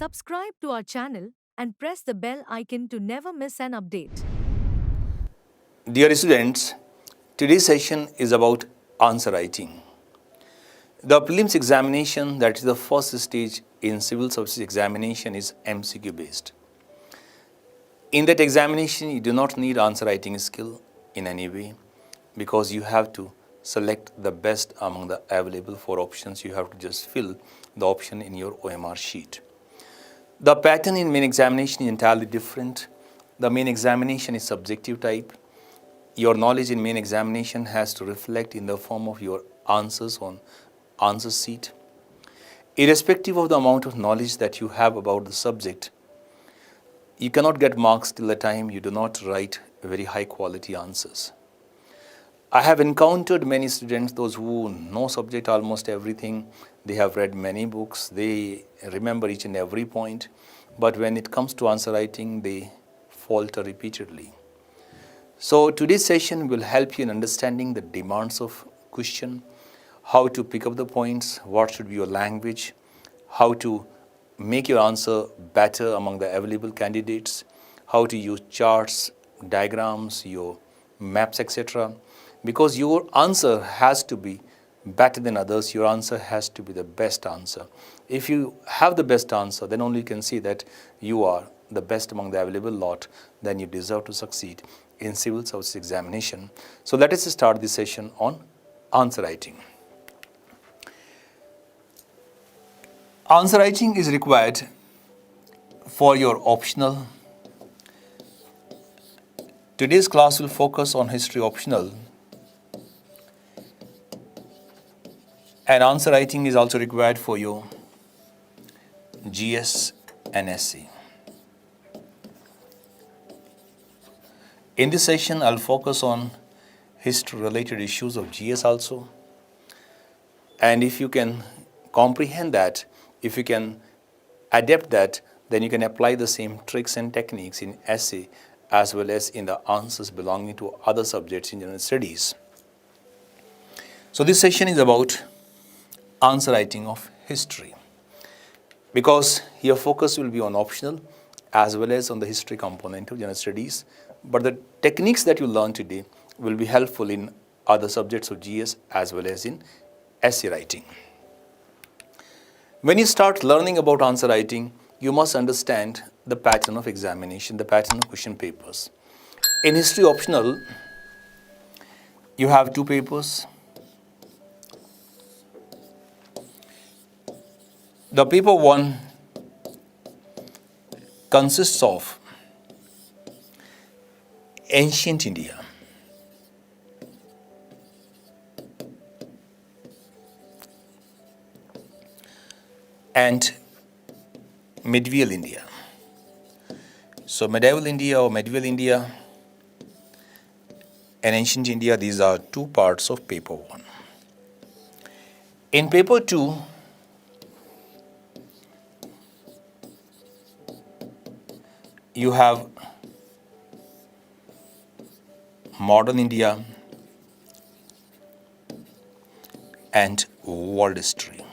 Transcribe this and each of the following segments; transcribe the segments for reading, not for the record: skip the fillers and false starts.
Subscribe to our channel and press the bell icon to never miss an update. Dear students, today's session is about answer writing. The prelims examination, that is the first stage in civil services examination, is MCQ based. In that examination, you do not need answer writing skill in any way because you have to select the best among the available 4 options. You have to just fill the option in your OMR sheet. The pattern in main examination is entirely different. The main examination is subjective type. Your knowledge in main examination has to reflect in the form of your answers on answer sheet. Irrespective of the amount of knowledge that you have about the subject, you cannot get marks till the time you do not write very high quality answers. I have encountered many students, those who know subject almost everything. They have read many books, they remember each and every point, but when it comes to answer writing, they falter repeatedly. So today's session will help you in understanding the demands of question, how to pick up the points, what should be your language, how to make your answer better among the available candidates, how to use charts, diagrams, your maps, etc. Because your answer has to be better than others, your answer has to be the best answer. If you have the best answer, then only you can see that you are the best among the available lot, then you deserve to succeed in civil service examination. So let us start this session on answer writing. Answer writing is required for your optional. Today's class will focus on history optional, and answer writing is also required for your GS and SC. In this session, I'll focus on history-related issues of GS also. And if you can comprehend that, if you can adapt that, then you can apply the same tricks and techniques in essay as well as in the answers belonging to other subjects in general studies. So this session is about answer writing of history, because your focus will be on optional as well as on the history component of general studies. But the techniques that you learn today will be helpful in other subjects of GS as well as in essay writing. When you start learning about answer writing, you must understand the pattern of examination, the pattern of question papers. In history optional, you have 2 papers. The paper 1 consists of ancient India, and medieval India. So medieval India or medieval India and ancient India, these are 2 parts of paper 1. In paper 2, you have modern India and world history.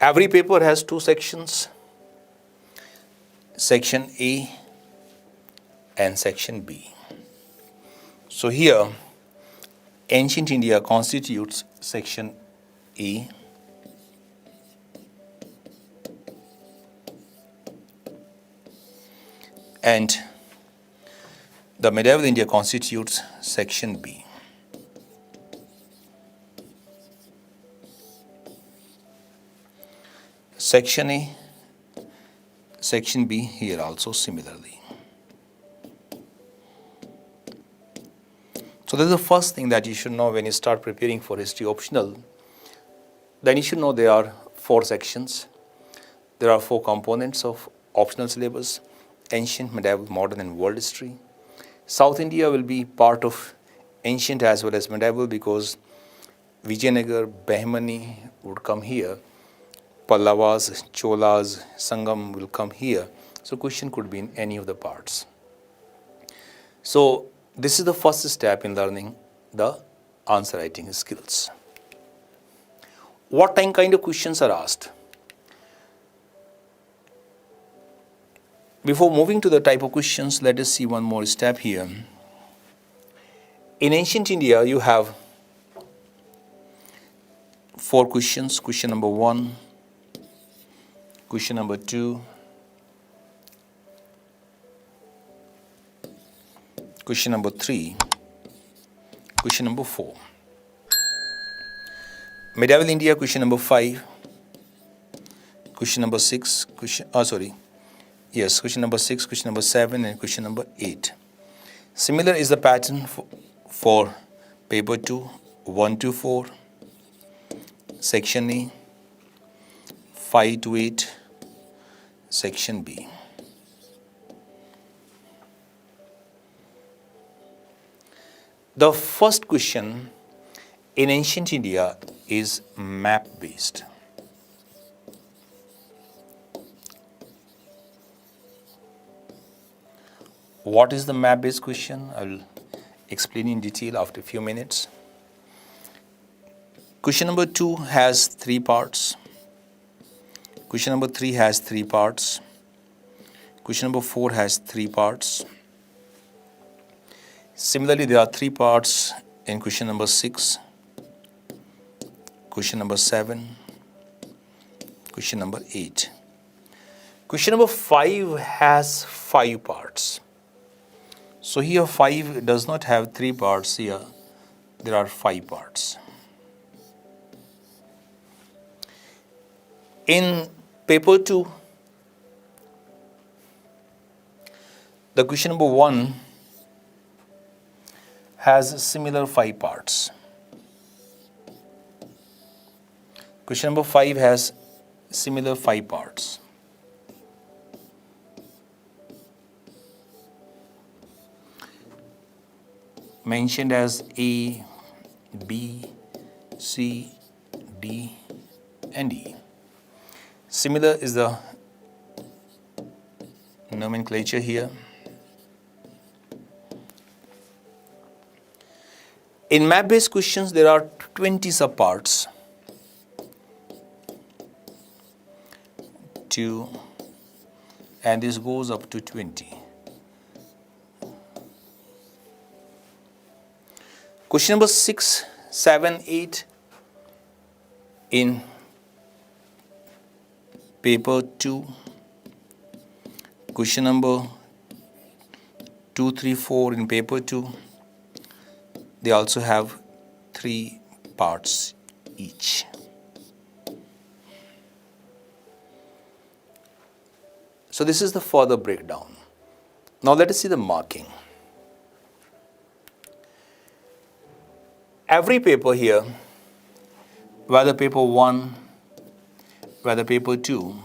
Every paper has 2 sections, section A and section B. So here, ancient India constitutes section A, and the medieval India constitutes section B. Section A, section B here also similarly. So this is the first thing that you should know when you start preparing for history optional. Then you should know there are 4 sections. There are 4 components of optional syllabus: ancient, medieval, modern and world history. South India will be part of ancient as well as medieval because Vijayanagar, Bahmani would come here. Pallavas, Cholas, Sangam will come here. So question could be in any of the parts. So this is the first step in learning the answer writing skills. What kind of questions are asked? Before moving to the type of questions, let us see one more step here. In ancient India, you have 4 questions. Question number 1, question number 2, question number 3, question number 4. Medieval India, question number 5, question number 6, question number 6, question number 7, and question number 8. Similar is the pattern for paper 2, 1 to 4, section A, 5 to 8, section B. The first question in ancient India is map based. What is the map based question? I will explain in detail after a few minutes. Question number 2 has 3 parts. Question number 3 has 3 parts. Question number 4 has 3 parts. Similarly, there are 3 parts in question number 6, question number 7, question number 8. Question number 5 has 5 parts. So here 5 does not have 3 parts. Here there are 5 parts. In paper 2, the question number 1 has similar 5 parts. Question number 5 has similar 5 parts. Mentioned as A, B, C, D, and E. Similar is the nomenclature here. In map-based questions, there are 20 subparts. 2, and this goes up to 20. Question number 6, 7, 8 in paper 2. Question number 2, 3, 4 in paper 2. They also have 3 parts each. So this is the further breakdown. Now let us see the marking. Every paper here, whether paper 1, whether paper 2,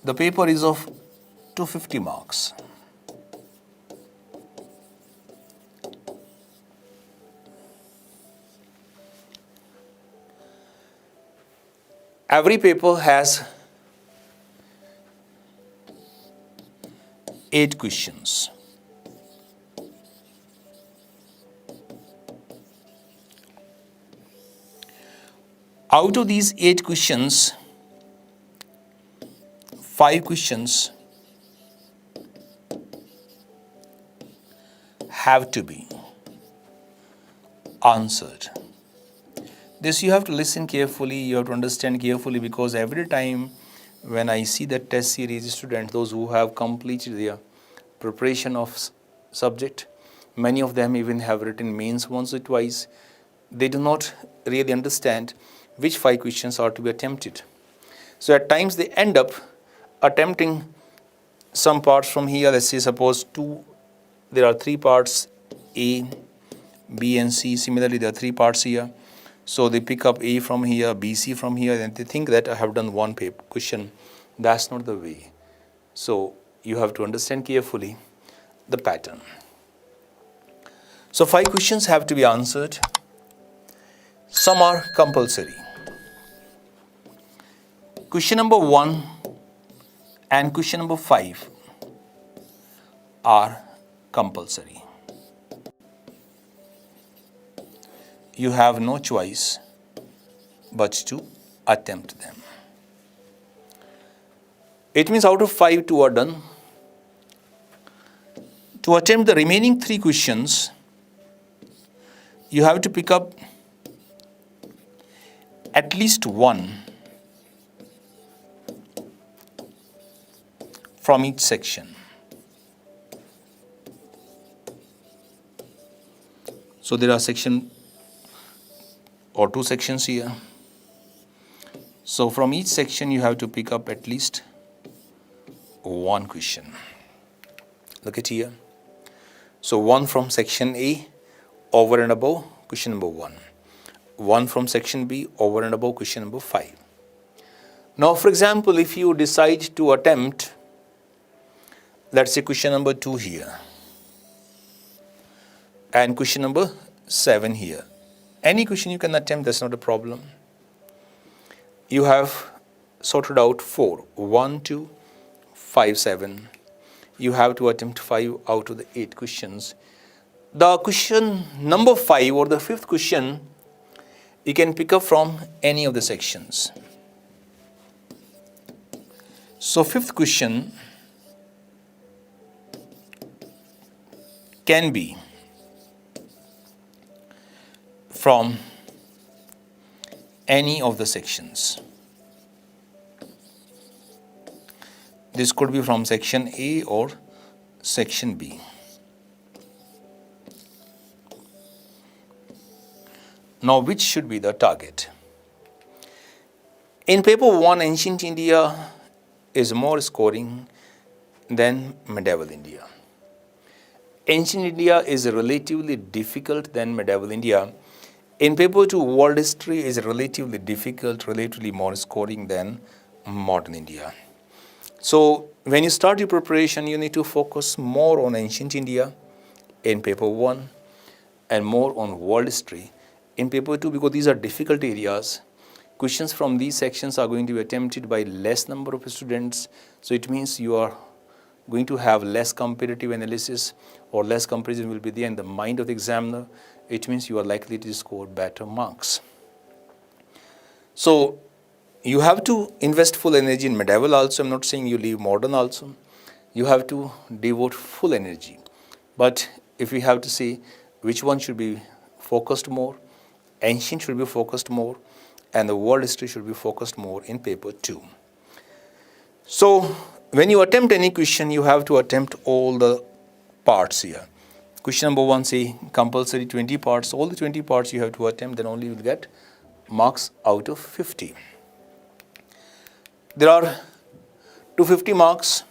the paper is of 250 marks. Every paper has 8 questions. Out of these 8 questions, 5 questions have to be answered. This you have to listen carefully, you have to understand carefully, because every time when I see the test series students, those who have completed their preparation of subject, many of them even have written mains once or twice, they do not really understand which 5 questions are to be attempted. So at times they end up attempting some parts from here. Let's say suppose there are 3 parts, A, B and C. Similarly, there are 3 parts here. So they pick up A from here, B, C from here, and they think that I have done one paper question. That's not the way. So you have to understand carefully the pattern. So 5 questions have to be answered. Some are compulsory. Question number 1 and question number 5 are compulsory. You have no choice but to attempt them. It means out of 5, 2 are done. To attempt the remaining 3 questions, you have to pick up at least one from each section. So there are section or 2 sections here. So from each section you have to pick up at least one question. Look at here. So one from section A over and above question number 1. One from section B over and above question number 5. Now for example, if you decide to attempt, let's say question number 2 here and question number 7 here. Any question you can attempt, that's not a problem. You have sorted out 4. 1, 2, 5, 7. You have to attempt 5 out of the 8 questions. The question number 5 or the 5th question, you can pick up from any of the sections. So 5th question can be from any of the sections. This could be from section A or section B. Now, which should be the target? In paper 1, ancient India is more scoring than medieval India. Ancient India is relatively difficult than medieval India. In paper 2, world history is relatively difficult, relatively more scoring than modern India. So when you start your preparation, you need to focus more on ancient India in paper 1 and more on world history in paper 2, because these are difficult areas. Questions from these sections are going to be attempted by less number of students. So it means you are going to have less comparative analysis or less comparison will be there in the mind of the examiner. It means you are likely to score better marks. So you have to invest full energy in medieval also. I'm not saying you leave modern also. You have to devote full energy. But if we have to say which one should be focused more, ancient should be focused more, and the world history should be focused more in paper 2. So when you attempt any question, you have to attempt all the parts here. Question number 1, say compulsory 20 parts. All the 20 parts you have to attempt, then only you will get marks out of 50. There are 250 marks,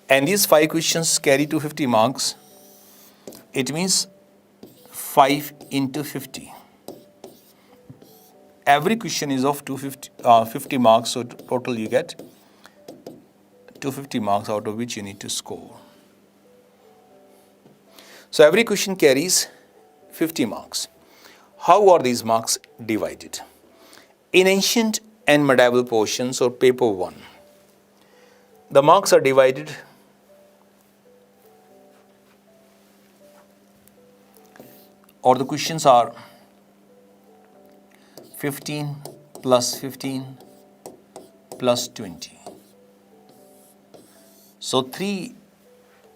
and these 5 questions carry 250 marks. It means 5 into 50. Every question is of 50 marks, so total you get 250 marks, out of which you need to score. So every question carries 50 marks. How are these marks divided? In ancient and medieval portions or paper 1, the marks are divided or the questions are 15 plus 15 plus 20. So 3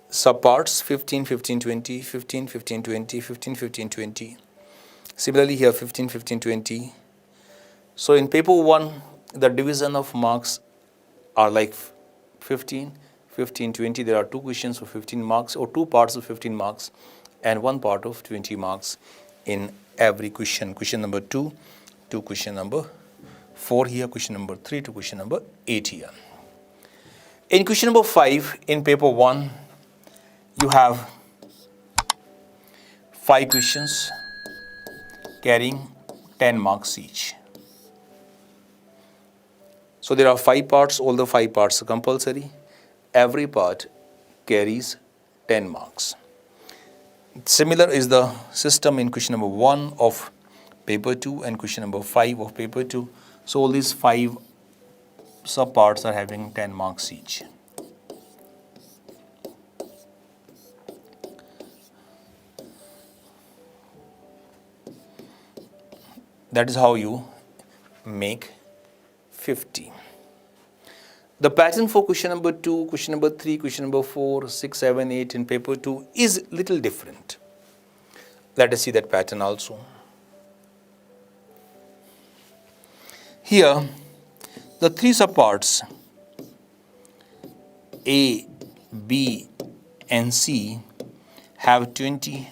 subparts, 15, 15, 20, 15, 15, 20, 15, 15, 20. Similarly here 15, 15, 20. So in paper 1, the division of marks are like 15, 15, 20. There are 2 questions of 15 marks or 2 parts of 15 marks and 1 part of 20 marks in every question. Question number 2 to question number 4 here, question number 3 to question number 8 here. In question number 5 in paper 1, you have 5 questions carrying 10 marks each. So there are 5 parts, all the 5 parts are compulsory. Every part carries 10 marks. Similar is the system in question number 1 of paper 2 and question number 5 of paper 2. So all these 5 subparts are having 10 marks each. That is how you make 50. The pattern for question number 2, question number 3, question number 4, 6, 7, 8 in paper 2 is little different. Let us see that pattern also. Here, the 3 subparts A, B and C have 20,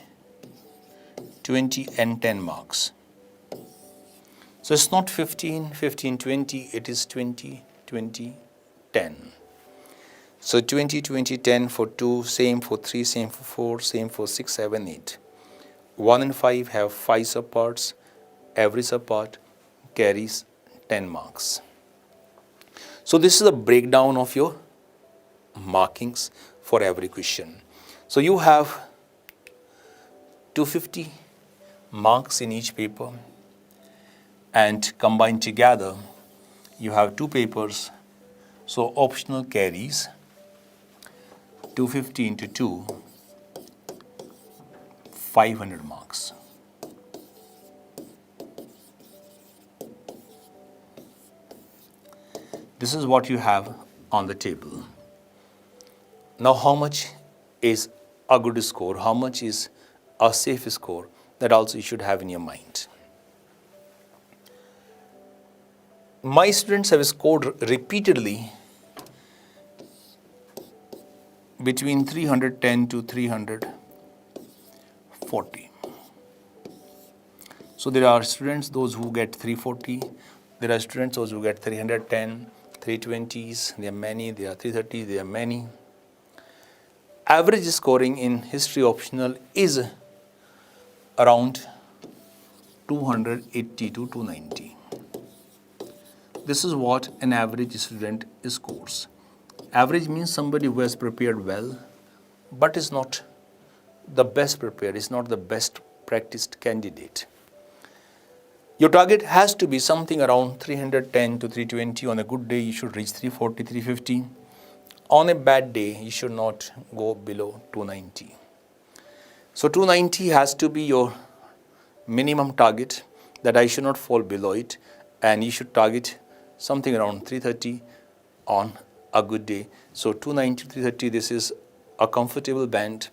20 and 10 marks. So it's not 15, 15, 20, it is 20, 20, 10. So 20, 20, 10 for 2, same for 3, same for 4, same for 6, 7, 8. 1 and 5 have 5 subparts. Every subpart carries 10 marks. So this is a breakdown of your markings for every question. So you have 250 marks in each paper, and combined together you have 2 papers. So optional carries 250 into 2, 500 marks. This is what you have on the table. Now how much is a good score? How much is a safe score? That also you should have in your mind. My students have scored repeatedly between 310 to 340. So there are students, those who get 340. There are students, those who get 310, 320s. There are many. There are 330s. There are many. Average scoring in history optional is around 280 to 290. This is what an average student scores. Average means somebody who has prepared well, but is not the best prepared, is not the best practiced candidate. Your target has to be something around 310 to 320. On a good day, you should reach 340, 350. On a bad day, you should not go below 290. So 290 has to be your minimum target, that I should not fall below it, and you should target something around 330 on a good day. So 290 to 330, this is a comfortable band.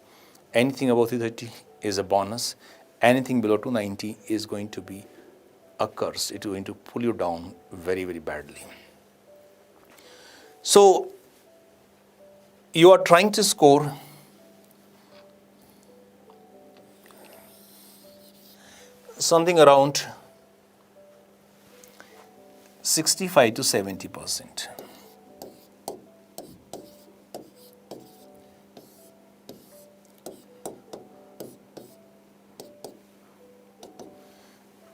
Anything above 330 is a bonus. Anything below 290 is going to be a curse. It is going to pull you down very, very badly. So you are trying to score something around 65 to 70%.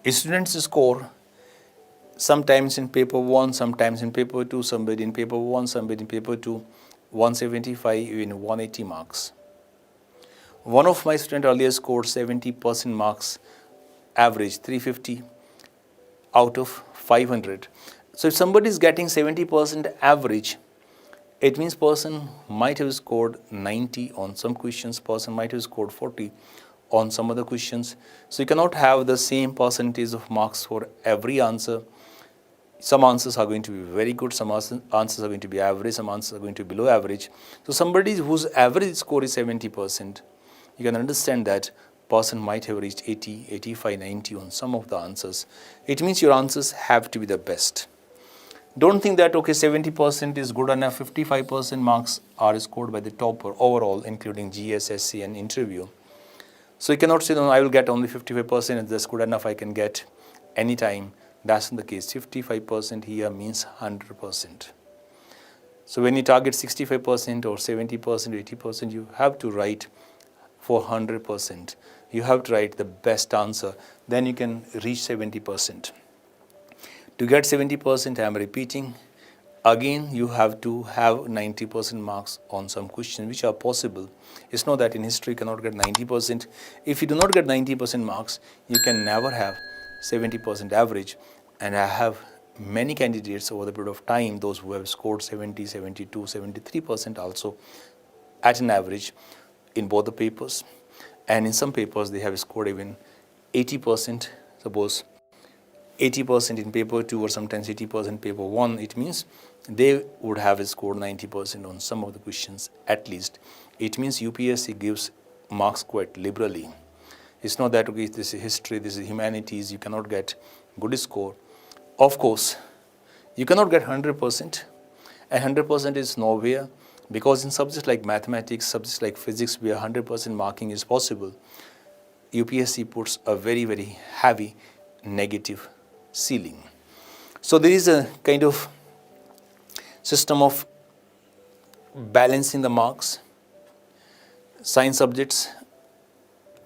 Students score sometimes in paper 1, sometimes in paper 2, somebody in paper 1, somebody in paper 2, 175, even 180 marks. One of my students earlier scored 70% marks, average 350 out of 500. So if somebody is getting 70% average, it means person might have scored 90 on some questions, person might have scored 40 on some other questions. So you cannot have the same percentage of marks for every answer. Some answers are going to be very good, some answers are going to be average, some answers are going to be below average. So somebody whose average score is 70%, you can understand that person might have reached 80, 85, 90 on some of the answers. It means your answers have to be the best. Don't think that, okay, 70% is good enough, 55% marks are scored by the topper overall, including GS, SC and interview. So you cannot say, no, I will get only 55% and that's good enough, I can get anytime. That's not the case. 55% here means 100%. So when you target 65% or 70%, 80%, you have to write for 100%. You have to write the best answer. Then you can reach 70%. To get 70%, I am repeating, again you have to have 90% marks on some questions which are possible. It's not that in history you cannot get 90%. If you do not get 90% marks, you can never have 70% average. And I have many candidates over the period of time, those who have scored 70, 72, 73% also at an average in both the papers. And in some papers, they have scored even 80%. Suppose 80% in paper 2 or sometimes 80% paper 1, it means they would have scored 90% on some of the questions at least. It means UPSC gives marks quite liberally. It's not that, okay, this is history, this is humanities, you cannot get good score. Of course, you cannot get 100%, and 100% is nowhere, because in subjects like mathematics, subjects like physics, where 100% marking is possible, UPSC puts a very, very heavy negative ceiling. So there is a kind of system of balancing the marks. Science subjects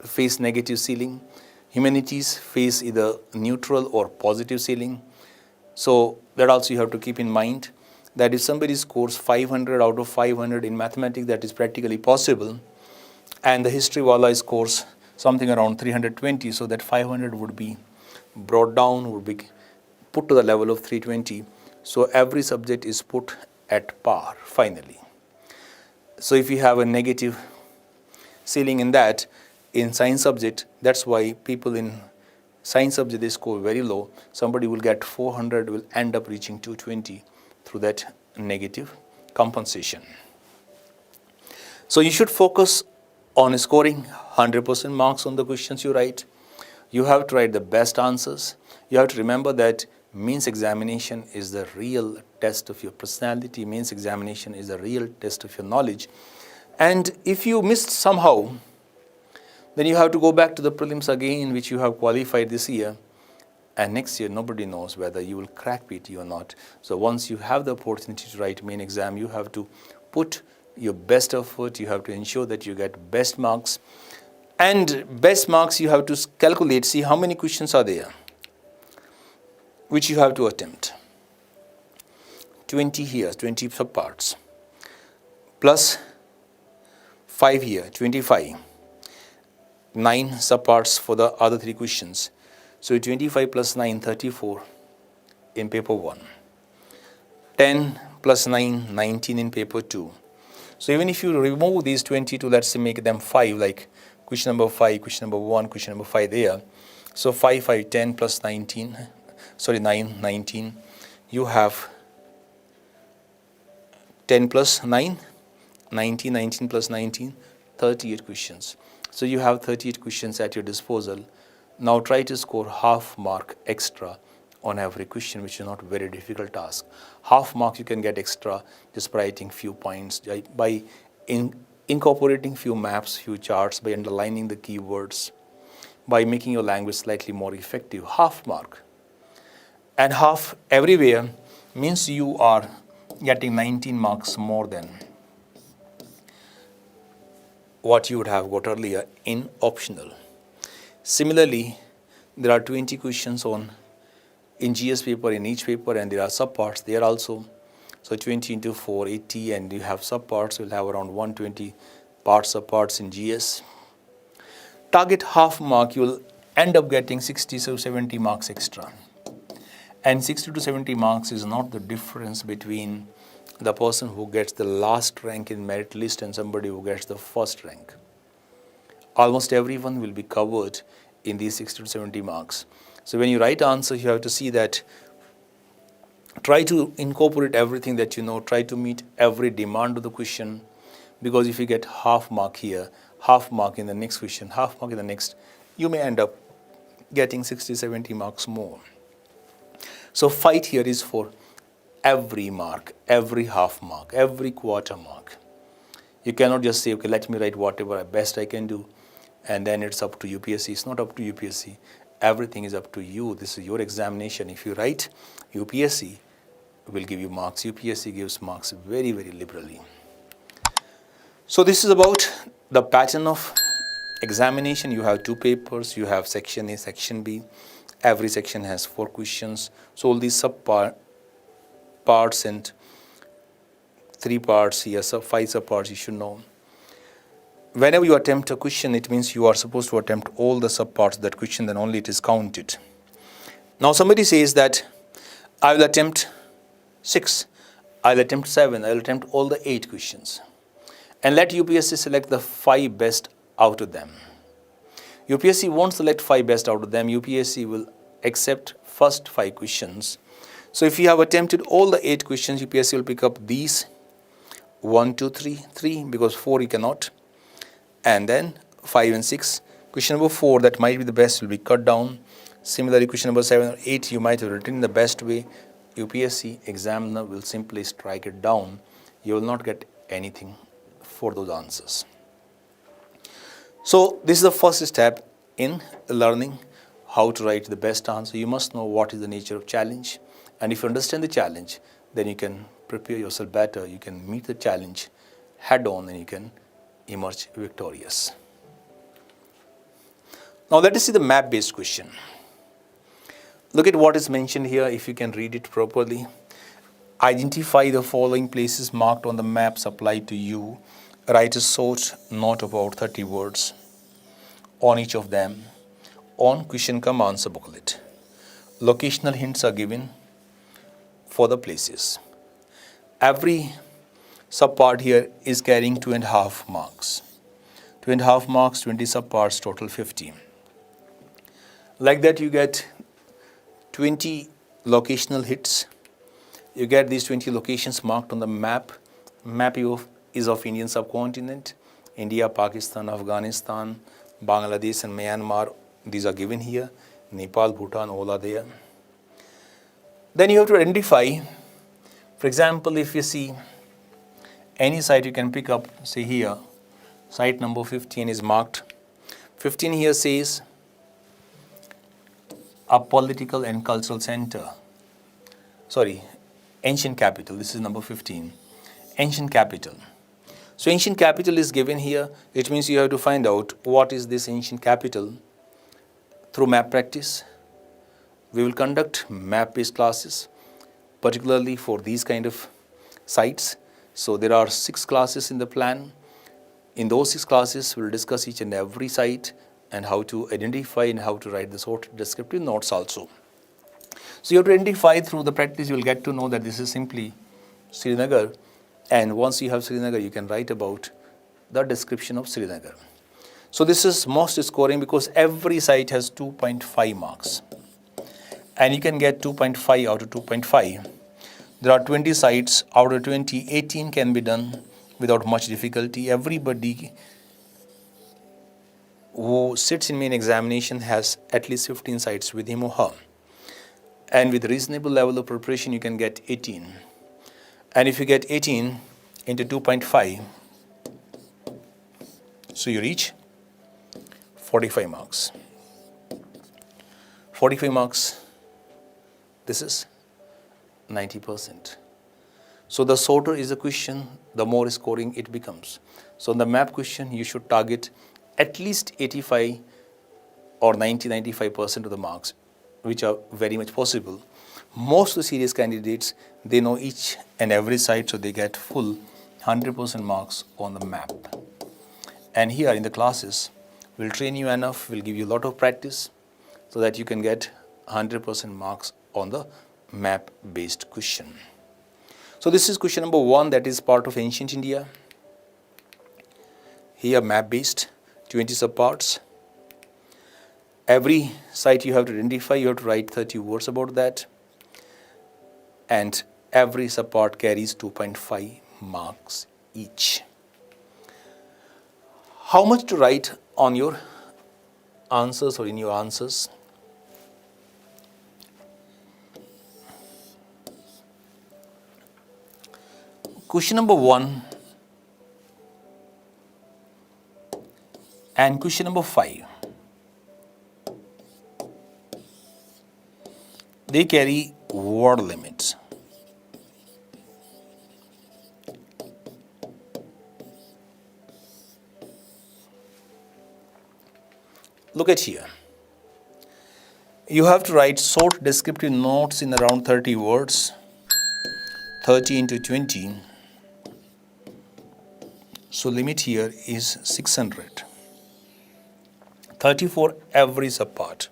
face negative ceiling. Humanities face either neutral or positive ceiling. So that also you have to keep in mind, that if somebody scores 500 out of 500 in mathematics, that is practically possible, and the history wala scores something around 320, so that 500 would be brought down, would be put to the level of 320. So every subject is put at par finally. So if you have a negative ceiling in that, in science subject, that's why people in science subject, they score very low. Somebody will get 400, will end up reaching 220 through that negative compensation. So you should focus on scoring 100% marks on the questions you write. You have to write the best answers. You have to remember that mains examination is the real test of your personality. Mains examination is the real test of your knowledge. And if you missed somehow, then you have to go back to the prelims again, which you have qualified this year. And next year, nobody knows whether you will crack PT or not. So once you have the opportunity to write main exam, you have to put your best effort. You have to ensure that you get best marks. And best marks, you have to calculate, see how many questions are there, which you have to attempt. 20 here, 20 subparts, plus 5 here, 25. 9 subparts for the other 3 questions. So 25 plus 9, 34 in paper 1. 10 plus 9, 19 in paper 2. So even if you remove these 22, let's say make them 5, like question number 5, question number 1, question number 5 there. So 5, 5, 10 plus 19, 9, 19. You have 10 plus 9, 19, 19 plus 19, 38 questions. So you have 38 questions at your disposal. Now try to score half mark extra on every question, which is not a very difficult task. Half mark you can get extra just by writing few points, by incorporating few maps, few charts, by underlining the keywords, by making your language slightly more effective. Half mark. And half everywhere means you are getting 19 marks more than what you would have got earlier in optional. Similarly, there are 20 questions in GS paper, in each paper, and there are subparts there also. So 20 into 4, 80, and you have subparts, you'll have around 120 parts subparts in GS. Target half mark, you'll end up getting 60 to 70 marks extra. And 60 to 70 marks is not the difference between the person who gets the last rank in merit list and somebody who gets the first rank. Almost everyone will be covered in these 60 to 70 marks. So when you write answer, you have to see that, try to incorporate everything that you know, try to meet every demand of the question, because if you get half mark here, half mark in the next question, half mark in the next, you may end up getting 60, 70 marks more. So fight here is for every mark, every half mark, every quarter mark. You cannot just say, okay, let me write whatever best I can do, and then it's up to UPSC. It's not up to UPSC. Everything is up to you. This is your examination. If you write, UPSC will give you marks. UPSC gives marks very, very liberally. So this is about the pattern of examination. You have 2 papers. You have section A, section B. Every section has 4 questions. So all these subparts and 3 parts here, 5 subparts you should know. Whenever you attempt a question, it means you are supposed to attempt all the subparts of that question, then only it is counted. Now somebody says that I will attempt 6, I'll attempt 7, I'll attempt all the 8 questions. And let UPSC select the 5 best out of them. UPSC won't select 5 best out of them. UPSC will accept first 5 questions. So if you have attempted all the 8 questions, UPSC will pick up these 1, 2, 3, 3 because 4 you cannot. And then 5 and 6. Question number 4 that might be the best will be cut down. Similarly, question number 7 or 8 you might have written in the best way. UPSC examiner will simply strike it down. You will not get anything for those answers. So this is the first step in learning how to write the best answer. You must know what is the nature of challenge. And if you understand the challenge, then you can prepare yourself better. You can meet the challenge head on and you can emerge victorious. Now let us see the map-based question. Look at what is mentioned here if you can read it properly. Identify the following places marked on the map supplied to you. Write a short note about 30 words on each of them. On question come answer booklet. Locational hints are given for the places. Every subpart here is carrying 2.5 marks. 2.5 marks, 20 subparts, total 50. Like that you get 20 locational hits. You get these 20 locations marked on the map. Map is of Indian subcontinent. India, Pakistan, Afghanistan, Bangladesh and Myanmar. These are given here. Nepal, Bhutan, all are there. Then you have to identify, for example, if you see any site you can pick up, say here, site number 15 is marked. 15 here says a political and cultural center. Sorry, ancient capital. This is number 15. Ancient capital. So ancient capital is given here. It means you have to find out what is this ancient capital through map practice. We will conduct map-based classes, particularly for these kind of sites. So there are 6 classes in the plan. In those 6 classes, we will discuss each and every site and how to identify and how to write the short descriptive notes also. So you have to identify through the practice. You will get to know that this is simply Srinagar. And once you have Srinagar, you can write about the description of Srinagar. So this is most scoring because every site has 2.5 marks. And you can get 2.5 out of 2.5. There are 20 sites. Out of 20, 18 can be done without much difficulty. Everybody who sits in main examination has at least 15 sites with him or her. And with reasonable level of preparation, you can get 18. And if you get 18 into 2.5, so you reach 45 marks. 45 marks, this is 90%. So the shorter is the question, the more scoring it becomes. So in the map question, you should target at least 85 or 95% of the marks, which are very much possible. Most of the serious candidates, they know each and every site, so they get full 100% marks on the map. And here in the classes, we'll train you enough, we'll give you a lot of practice so that you can get 100% marks on the map-based question. So this is question number 1, that is part of ancient India. Here map-based, 20 subparts. Every site you have to identify, you have to write 30 words about that. And every subpart carries 2.5 marks each. How much to write on your answers or in your answers? Question number 1 and question number 5. They carry word limits. Look at here. You have to write short descriptive notes in around 30 words. 30 into 20. So limit here is 600. 30 for every subpart.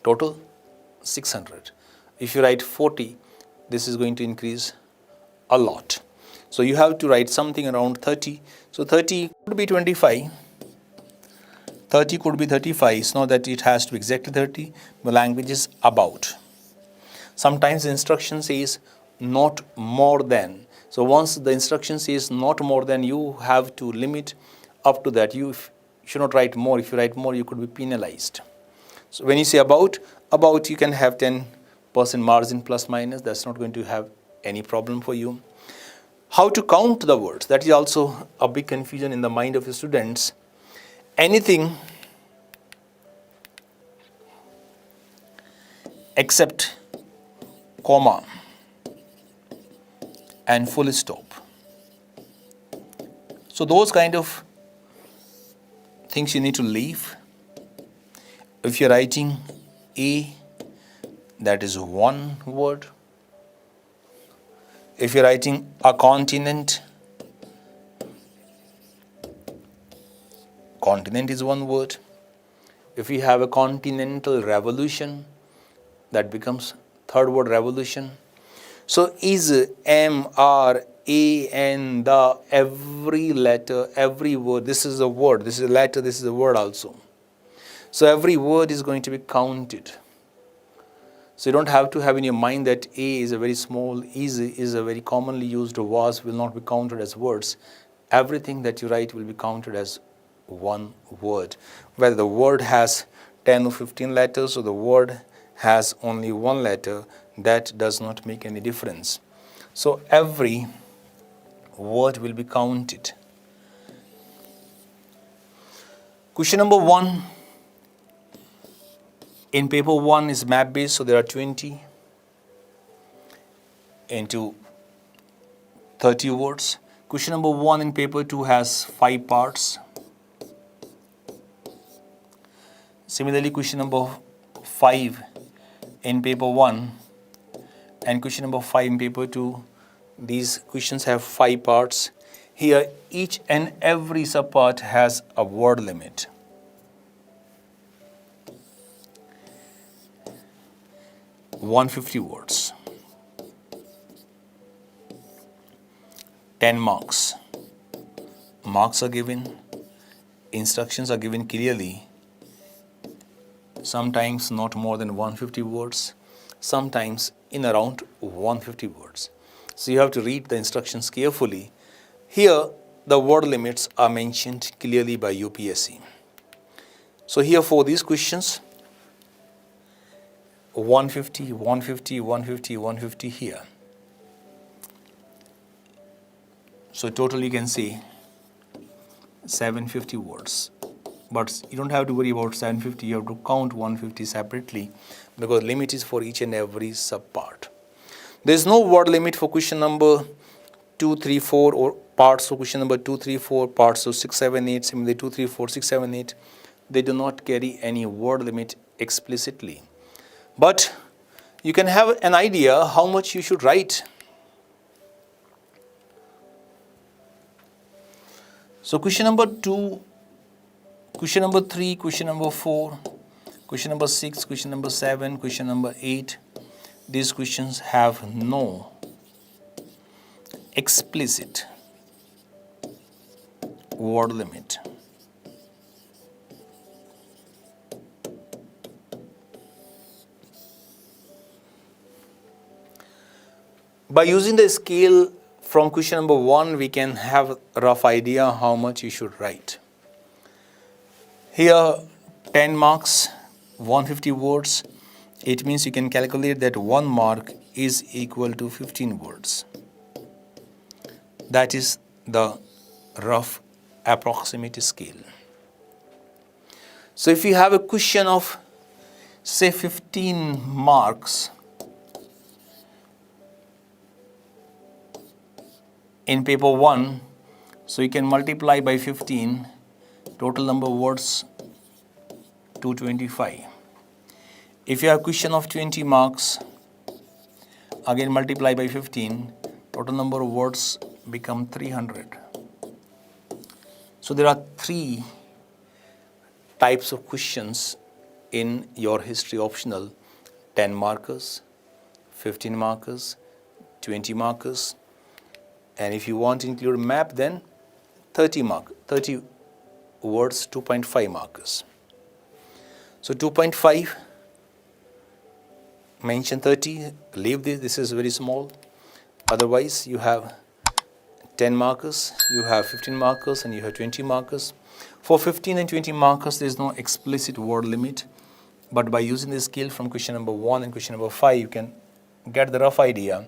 Total 600. If you write 40, this is going to increase a lot. So you have to write something around 30. So 30 could be 25. 30 could be 35. It's not that it has to be exactly 30. The language is about. Sometimes the instruction says not more than. So once the instruction says not more than, you have to limit up to that. You should not write more. If you write more, you could be penalized. So when you say about you can have 10% margin plus minus. That's not going to have any problem for you. How to count the words? That is also a big confusion in the mind of the students. Anything except comma and full stop. So those kind of things you need to leave. If you're writing a, that is one word. If you're writing a continent, continent is one word. If you have a continental revolution, that becomes third word revolution. So is, am, are, a, and the, every letter, every word, this is a word, this is a letter, this is a word also. So every word is going to be counted. So you don't have to have in your mind that a is a very small, is a very commonly used, was will not be counted as words. Everything that you write will be counted as one word. Whether the word has 10 or 15 letters or the word has only one letter, that does not make any difference. So every word will be counted. Question number 1 in paper 1 is map based, so there are 20 into 30 words. Question number 1 in paper 2 has 5 parts. Similarly, question number 5 in paper 1 and question number 5 in paper 2, these questions have 5 parts. Here, each and every subpart has a word limit. (150 words). 10 marks. Marks are given. Instructions are given clearly. Sometimes not more than 150 words. Sometimes in around 150 words. So you have to read the instructions carefully. Here, the word limits are mentioned clearly by UPSC. So here for these questions, 150, 150, 150, 150 here. So total you can see 750 words. But you don't have to worry about 750, you have to count 150 separately because limit is for each and every subpart. There is no word limit for question number 2, 3, 4 or parts of question number 2, 3, 4, parts of 6, 7, 8, similarly 2, 3, 4, 6, 7, 8. They do not carry any word limit explicitly. But you can have an idea how much you should write. So question number 2, question number 3, question number 4, question number 6, question number 7, question number 8, these questions have no explicit word limit. By using the scale from question number 1, we can have a rough idea how much you should write. Here, 10 marks, 150 words. It means you can calculate that 1 mark is equal to 15 words. That is the rough approximate scale. So if you have a question of, say, 15 marks, in paper 1, so you can multiply by 15, total number of words 225. If you have a question of 20 marks, again multiply by 15, total number of words become 300. So there are 3 types of questions in your history optional: 10 markers, 15 markers, 20 markers, and if you want to include map, then 30 words, 2.5 markers. So 2.5, mention 30, leave this is very small. Otherwise, you have 10 markers, you have 15 markers, and you have 20 markers. For 15 and 20 markers, there is no explicit word limit. But by using this skill from question number 1 and question number 5, you can get the rough idea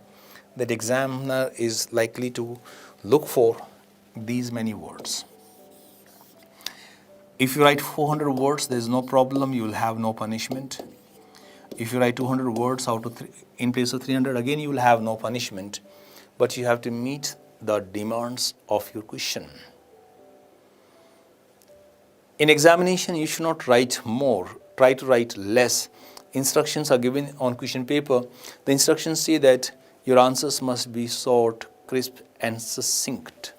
that examiner is likely to look for these many words. If you write 400 words, there is no problem, you will have no punishment. If you write 200 words in place of 300, again you will have no punishment. But you have to meet the demands of your question. In examination, you should not write more, try to write less. Instructions are given on question paper. The instructions say that your answers must be short, crisp, and succinct.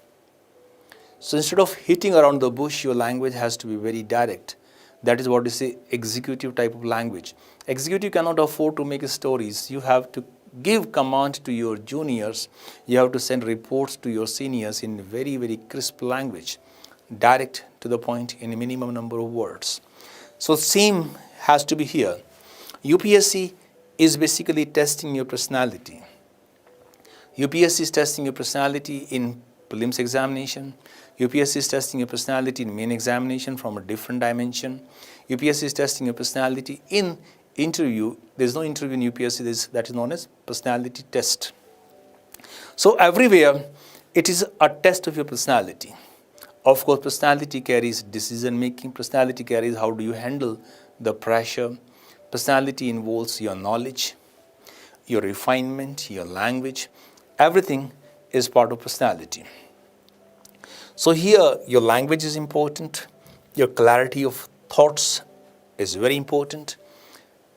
So instead of hitting around the bush, your language has to be very direct. That is what we say executive type of language. Executive cannot afford to make stories. You have to give command to your juniors. You have to send reports to your seniors in very, very crisp language, direct to the point in a minimum number of words. So same has to be here. UPSC is basically testing your personality. UPSC is testing your personality in prelims examination. UPSC is testing your personality in main examination from a different dimension. UPSC is testing your personality in interview. There is no interview in UPSC, that is known as personality test. So everywhere it is a test of your personality. Of course, personality carries decision making. Personality carries how do you handle the pressure. Personality involves your knowledge, your refinement, your language. Everything is part of personality. So here your language is important. Your clarity of thoughts is very important.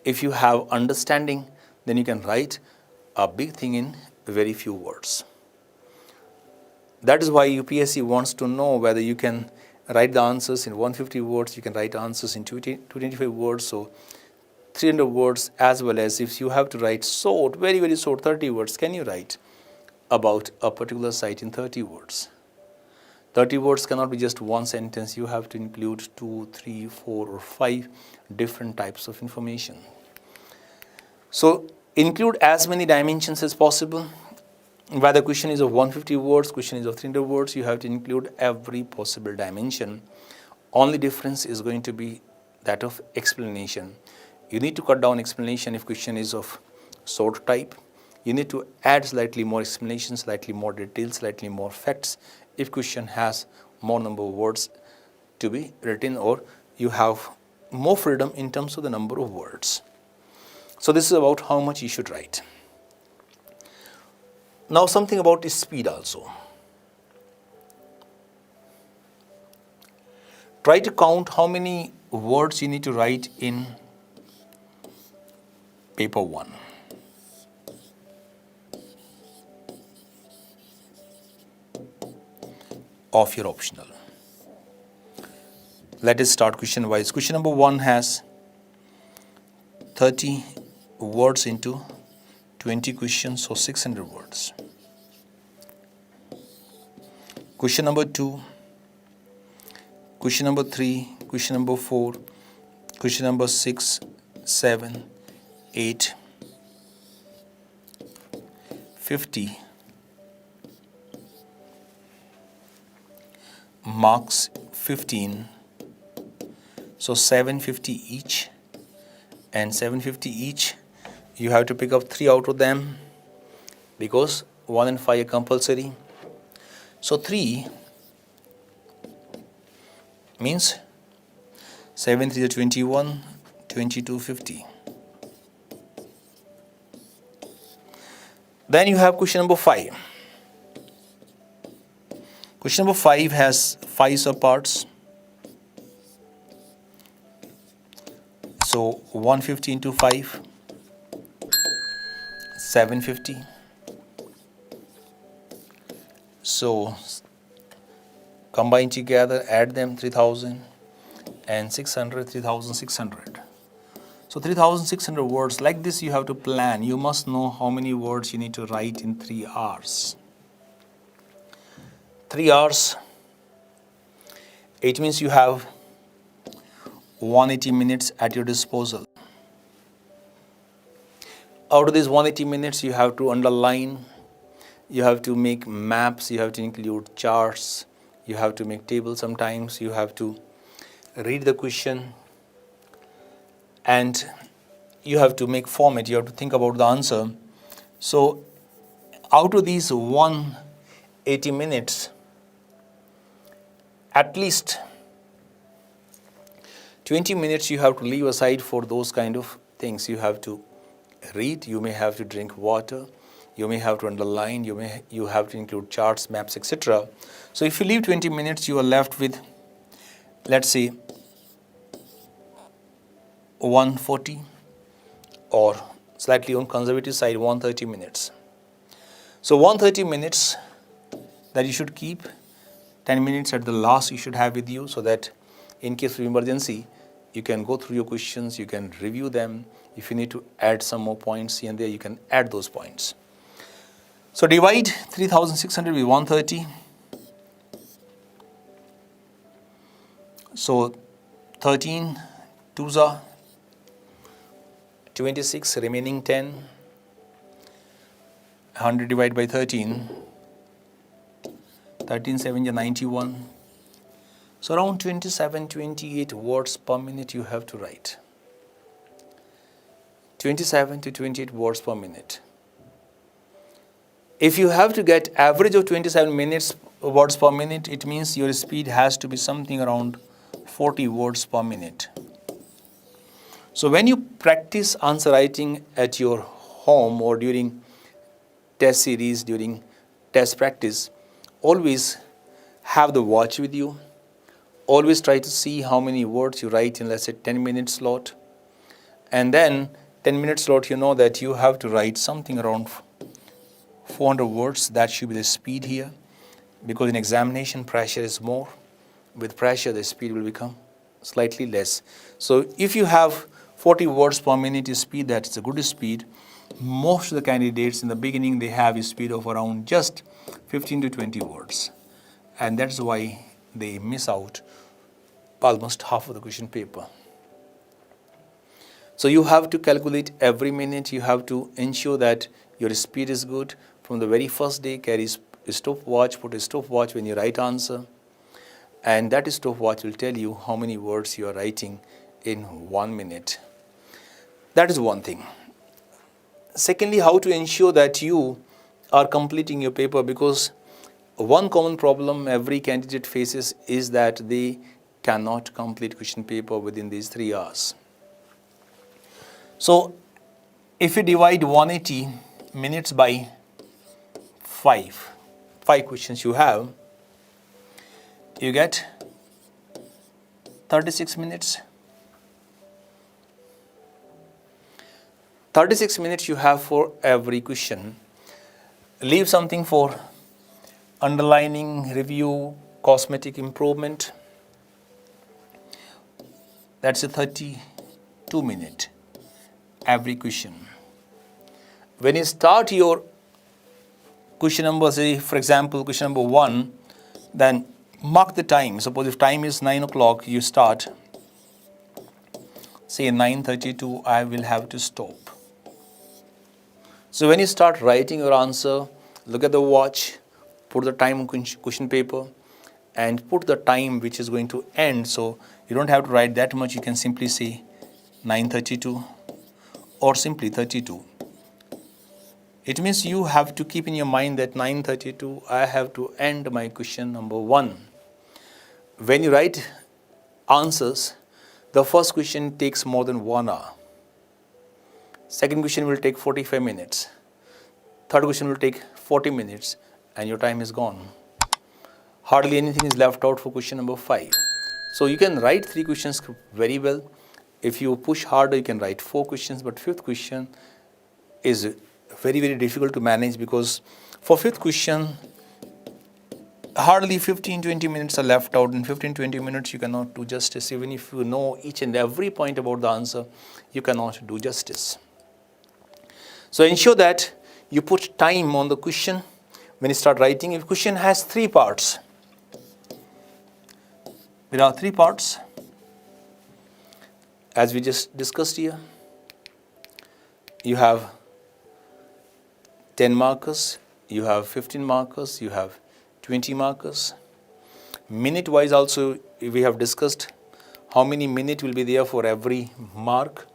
If you have understanding, then you can write a big thing in very few words. That is why UPSC wants to know whether you can write the answers in 150 words, you can write answers in 225 words, so 300 words, as well as if you have to write short, very, very short, 30 words, can you write about a particular site in 30 words? 30 words cannot be just one sentence. You have to include 2, 3, 4, or 5 different types of information. So include as many dimensions as possible. Whether question is of 150 words, question is of 300 words, you have to include every possible dimension. Only difference is going to be that of explanation. You need to cut down explanation if question is of short type. You need to add slightly more explanation, slightly more details, slightly more facts if question has more number of words to be written, or you have more freedom in terms of the number of words. So this is about how much you should write. Now something about speed also. Try to count how many words you need to write in paper 1. Of your optional. Let us start question wise. Question number 1 has 30 words into 20 questions, so 600 words. Question number 2, question number 3, question number 4, question number 6, 7, 8, 50. Marks 15, so 750 each, and 750 each, you have to pick up 3 out of them because 1 and 5 are compulsory. So 3 means 7 3 is 21, 22, 50. Then you have question number 5. Question number 5 has 5 subparts. So 150 into 5, 750. So combine together, add them, 3000 and 600, 3600. So 3,600 words. Like this you have to plan. You must know how many words you need to write in 3 hours. 3 hours, it means you have 180 minutes at your disposal. Out of these 180 minutes, you have to underline, you have to make maps, you have to include charts, you have to make tables sometimes, you have to read the question, and you have to make format, you have to think about the answer. So out of these 180 minutes, at least 20 minutes you have to leave aside for those kind of things. You have to read, you may have to drink water, you may have to underline, you have to include charts, maps, etc. So if you leave 20 minutes, you are left with, let's say, 140, or slightly on conservative side, 130 minutes. So 130 minutes that you should keep, 10 minutes at the last you should have with you, so that in case of emergency, you can go through your questions, you can review them. If you need to add some more points here and there, you can add those points. So divide 3,600 with 130. So 13 twos are 26, remaining 10. 100 divided by 13. 13 7 is 91. So around 27, 28 words per minute you have to write. 27 to 28 words per minute. If you have to get average of 27 words per minute, it means your speed has to be something around 40 words per minute. So when you practice answer writing at your home or during test series, during test practice, always have the watch with you. Always try to see how many words you write in, let's say, 10-minute slot. And then 10-minute slot, you know that you have to write something around 400 words. That should be the speed here. Because in examination, pressure is more. With pressure, the speed will become slightly less. So if you have 40 words per minute speed, that's a good speed. Most of the candidates in the beginning, they have a speed of around just 15 to 20 words. And that's why they miss out almost half of the question paper. So you have to calculate every minute. You have to ensure that your speed is good. From the very first day, carry a stopwatch, put a stopwatch when you write answer. And that stopwatch will tell you how many words you are writing in 1 minute. That is one thing. Secondly, how to ensure that you are completing your paper, because one common problem every candidate faces is that they cannot complete question paper within these 3 hours. So if you divide 180 minutes by 5 questions you have, you get 36 minutes. 36 minutes you have for every question. Leave something for underlining, review, cosmetic improvement. That's a 32 minute every question. When you start your question number, say for example question number 1, then mark the time. Suppose if time is 9 o'clock, you start, say 9:32, I will have to stop. So when you start writing your answer, look at the watch, put the time on question paper, and put the time which is going to end. So you don't have to write that much. You can simply say 9:32 or simply 32. It means you have to keep in your mind that 9:32, I have to end my question number 1. When you write answers, the first question takes more than 1 hour. Second question will take 45 minutes. Third question will take 40 minutes, and your time is gone. Hardly anything is left out for question number 5. So you can write 3 questions very well. If you push harder, you can write 4 questions, but 5th question is very, very difficult to manage, because for 5th question, hardly 15-20 minutes are left out. In 15-20 minutes, you cannot do justice. Even if you know each and every point about the answer, you cannot do justice. So ensure that you put time on the question when you start writing. If question has 3 parts, there are 3 parts as we just discussed here. You have 10 markers, you have 15 markers, you have 20 markers. Minute wise also we have discussed how many minutes will be there for every mark.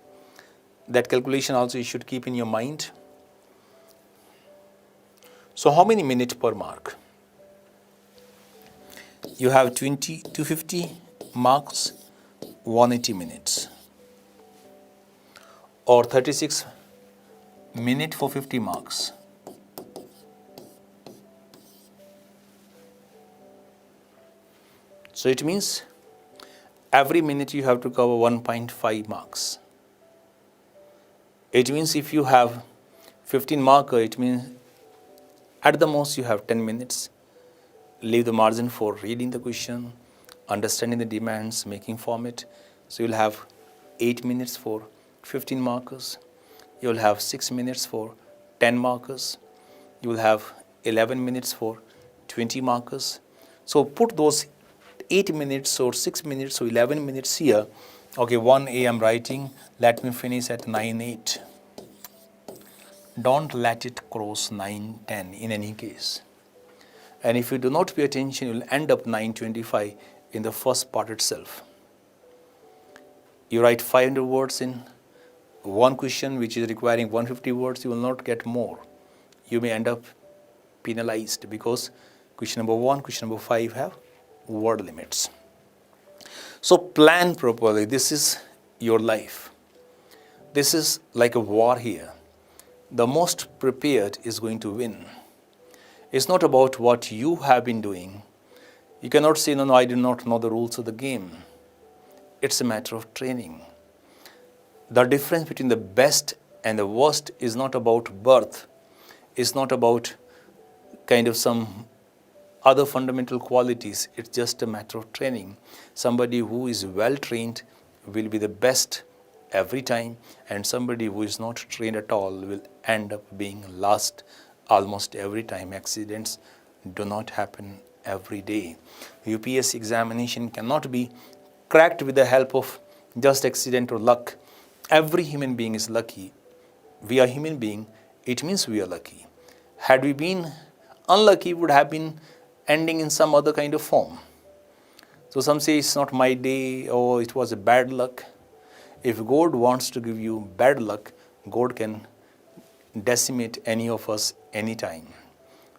That calculation also you should keep in your mind. So how many minutes per mark? You have 20 to 50 marks, 180 minutes, or 36 minutes for 50 marks. So it means every minute you have to cover 1.5 marks. It means if you have 15 marker, it means at the most you have 10 minutes. Leave the margin for reading the question, understanding the demands, making format. So you'll have 8 minutes for 15 markers. You'll have 6 minutes for 10 markers. You will have 11 minutes for 20 markers. So put those 8 minutes or 6 minutes or 11 minutes here. Okay, 1 a.m. writing. Let me finish at 9:08. Don't let it cross 9:10 in any case. And if you do not pay attention, you will end up 9:25 in the first part itself. You write 500 words in one question which is requiring 150 words, you will not get more. You may end up penalized because question number 1, question number 5 have word limits. So plan properly. This is your life. This is like a war here. The most prepared is going to win. It's not about what you have been doing. You cannot say, no, I do not know the rules of the game. It's a matter of training. The difference between the best and the worst is not about birth. It's not about kind of some other fundamental qualities. It's just a matter of training. Somebody who is well trained will be the best every time, and somebody who is not trained at all will end up being last almost every time. Accidents do not happen every day. UPSC examination cannot be cracked with the help of just accident or luck. Every human being is lucky. We are human being, it means we are lucky. Had we been unlucky, would have been ending in some other kind of form. So some say it's not my day, or it was a bad luck. If God wants to give you bad luck, God can decimate any of us anytime.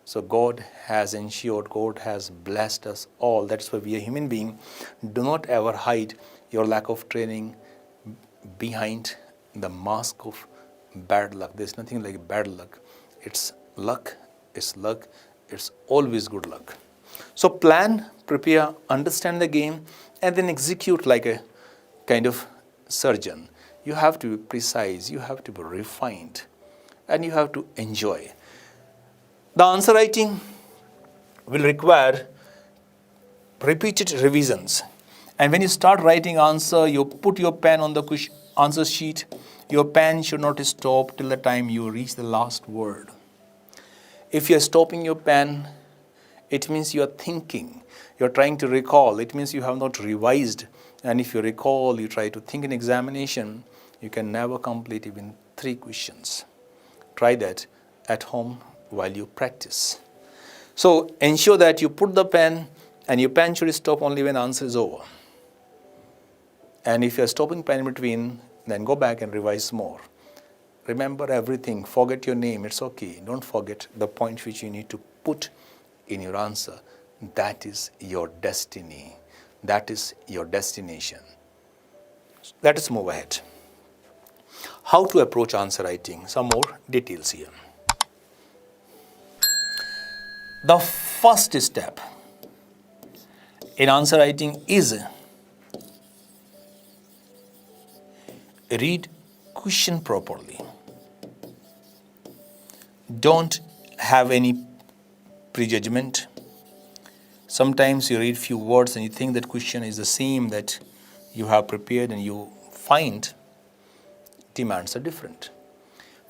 So God has ensured, God has blessed us all. That's why we are human beings. Do not ever hide your lack of training behind the mask of bad luck. There's nothing like bad luck. It's luck, it's always good luck. So plan, prepare, understand the game, and then execute like a kind of surgeon. You have to be precise, you have to be refined, and you have to enjoy. The answer writing will require repeated revisions. And when you start writing answer, you put your pen on the answer sheet. Your pen should not stop till the time you reach the last word. If you are stopping your pen, it means you are thinking. You are trying to recall. It means you have not revised. And if you recall, you try to think in examination, you can never complete even 3 questions. Try that at home while you practice. So ensure that you put the pen, and your pen should stop only when answer is over. And if you are stopping pen in between, then go back and revise more. Remember everything. Forget your name. It's okay. Don't forget the point which you need to put in your answer. That is your destiny. That is your destination. Let us move ahead. How to approach answer writing? Some more details here. The first step in answer writing is read question properly. Don't have any prejudgment. Sometimes you read few words and you think that question is the same that you have prepared, and you find demands are different.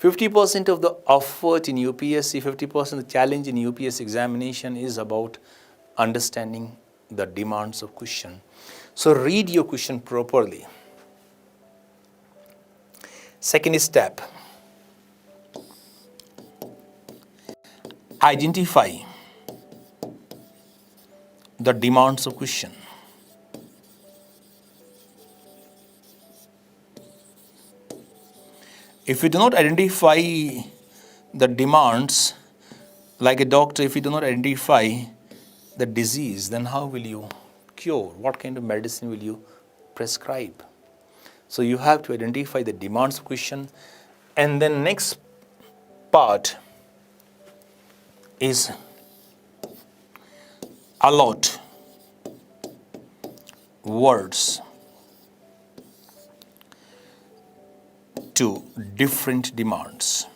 50% of the effort in UPSC, 50% of the challenge in UPSC examination is about understanding the demands of question. So read your question properly. Second step, identify the demands of question. If you do not identify the demands, like a doctor, if you do not identify the disease, then how will you cure? What kind of medicine will you prescribe? So you have to identify the demands of question, and then next part is allot words to different demands.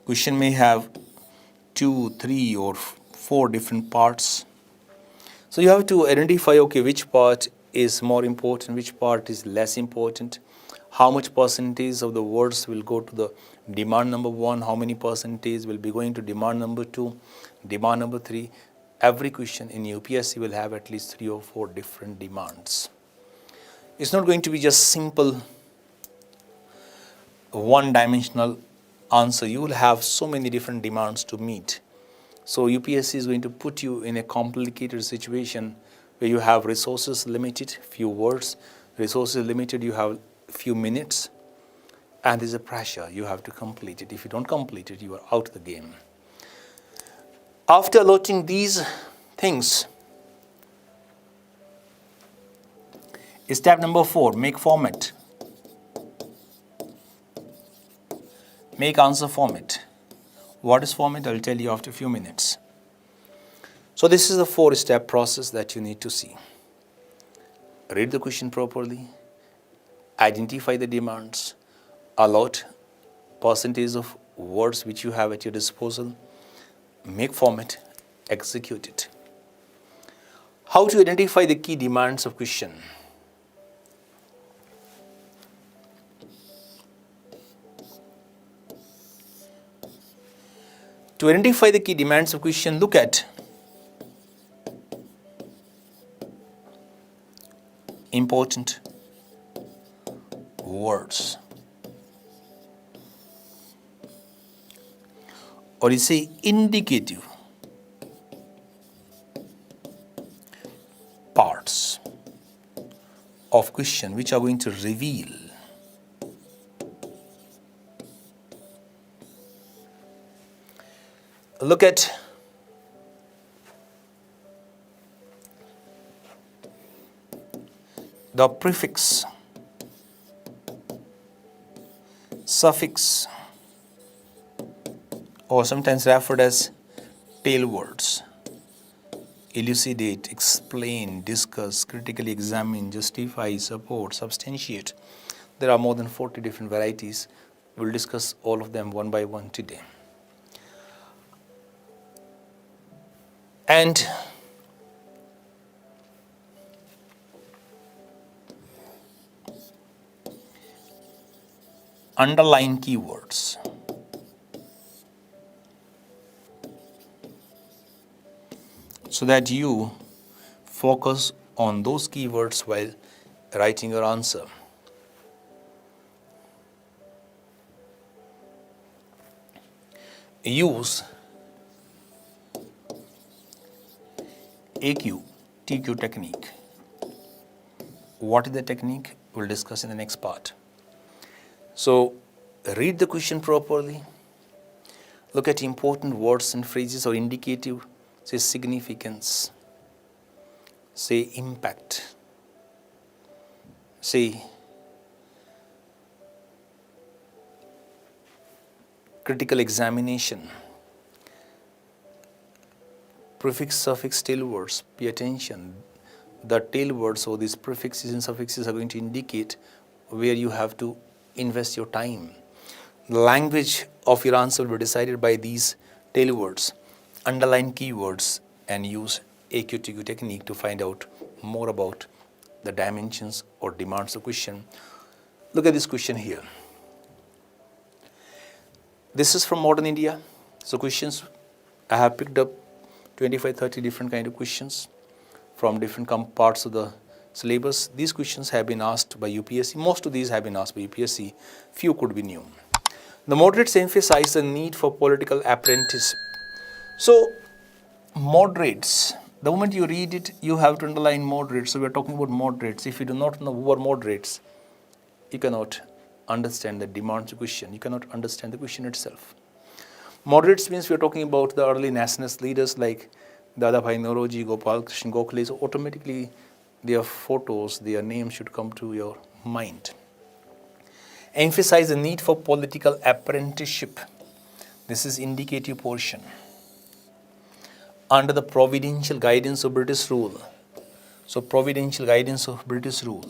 Question may have 2, 3, or 4 different parts. So you have to identify, okay, which part is more important, which part is less important, how much percentage of the words will go to the demand number 1, how many percentage will be going to demand number 2, demand number 3. Every question in UPSC will have at least 3 or 4 different demands. It's not going to be just simple one-dimensional answer. You will have so many different demands to meet. So UPSC is going to put you in a complicated situation where you have resources limited, few words, resources limited, you have few minutes, and there's a pressure. You have to complete it. If you don't complete it, you are out of the game. After allotting these things, step number 4, make format. Make answer format. What is format? I'll tell you after a few minutes. So this is the 4-step process that you need to see. Read the question properly, identify the demands, allot percentage of words which you have at your disposal, make format, execute it. How to identify the key demands of question? To identify the key demands of question, look at important words, or you say indicative parts of question which are going to reveal look at the prefix, suffix, or sometimes referred as tail words. Elucidate, explain, discuss, critically examine, justify, support, substantiate. There are more than 40 different varieties. We'll discuss all of them one by one today. And underline keywords. So that you focus on those keywords while writing your answer. Use AQTQ technique. What is the technique? We'll discuss in the next part. So read the question properly. Look at important words and phrases or indicative. Say significance. Say impact. Say critical examination. Prefix, suffix, tail words. Pay attention. The tail words or these prefixes and suffixes are going to indicate where you have to invest your time. The language of your answer will be decided by these tail words, underline keywords, and use AQTQ technique to find out more about the dimensions or demands of question. Look at this question here. This is from modern India. So questions, I have picked up 25-30 different kind of questions from different parts of the syllabus. These questions have been asked by UPSC. Most of these have been asked by UPSC. Few could be new. The moderates emphasize the need for political apprenticeship. So moderates, the moment you read it, you have to underline moderates. So we are talking about moderates. If you do not know who are moderates, you cannot understand the demands of question. You cannot understand the question itself. Moderates means we are talking about the early nationalist leaders like Dadabhai Nauroji, Gopal Krishna Gokhale. So automatically their photos, their names should come to your mind. Emphasize the need for political apprenticeship. This is indicative portion. Under the providential guidance of British rule. So providential guidance of British rule.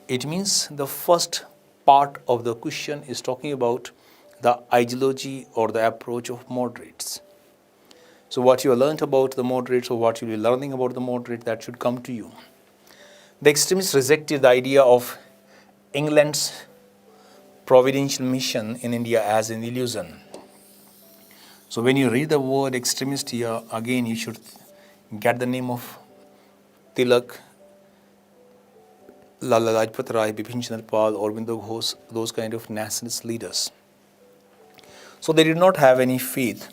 It means the first part of the question is talking about the ideology or the approach of moderates. So what you have learnt about the moderates or what you will be learning about the moderate, that should come to you. The extremists rejected the idea of England's providential mission in India as an illusion. So when you read the word extremist here, again you should get the name of Tilak, Lala Lajpat Rai, Bipin Chandra Pal, Aurobindo Ghosh, those kind of nationalist leaders. So they did not have any faith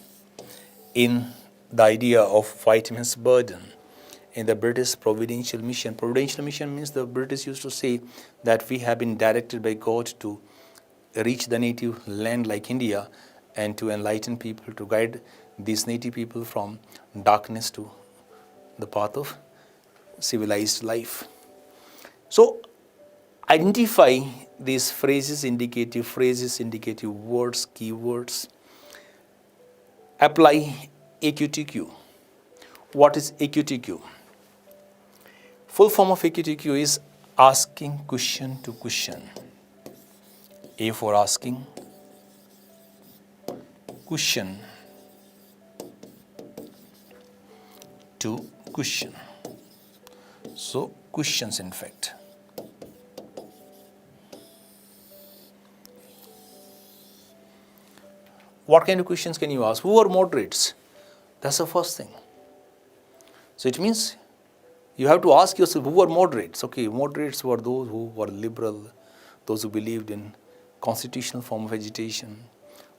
in the idea of white man's burden in the British providential mission. Providential mission means the British used to say that we have been directed by God to reach the native land like India and to enlighten people, to guide these native people from darkness to the path of civilized life. So identify these phrases, indicative words, keywords. Apply AQTQ. What is AQTQ? Full form of AQTQ is asking question to question. A for asking, question to question. So questions in fact. What kind of questions can you ask? Who are moderates? That's the first thing. So it means you have to ask yourself, who are moderates? Okay, moderates were those who were liberal, those who believed in constitutional form of agitation,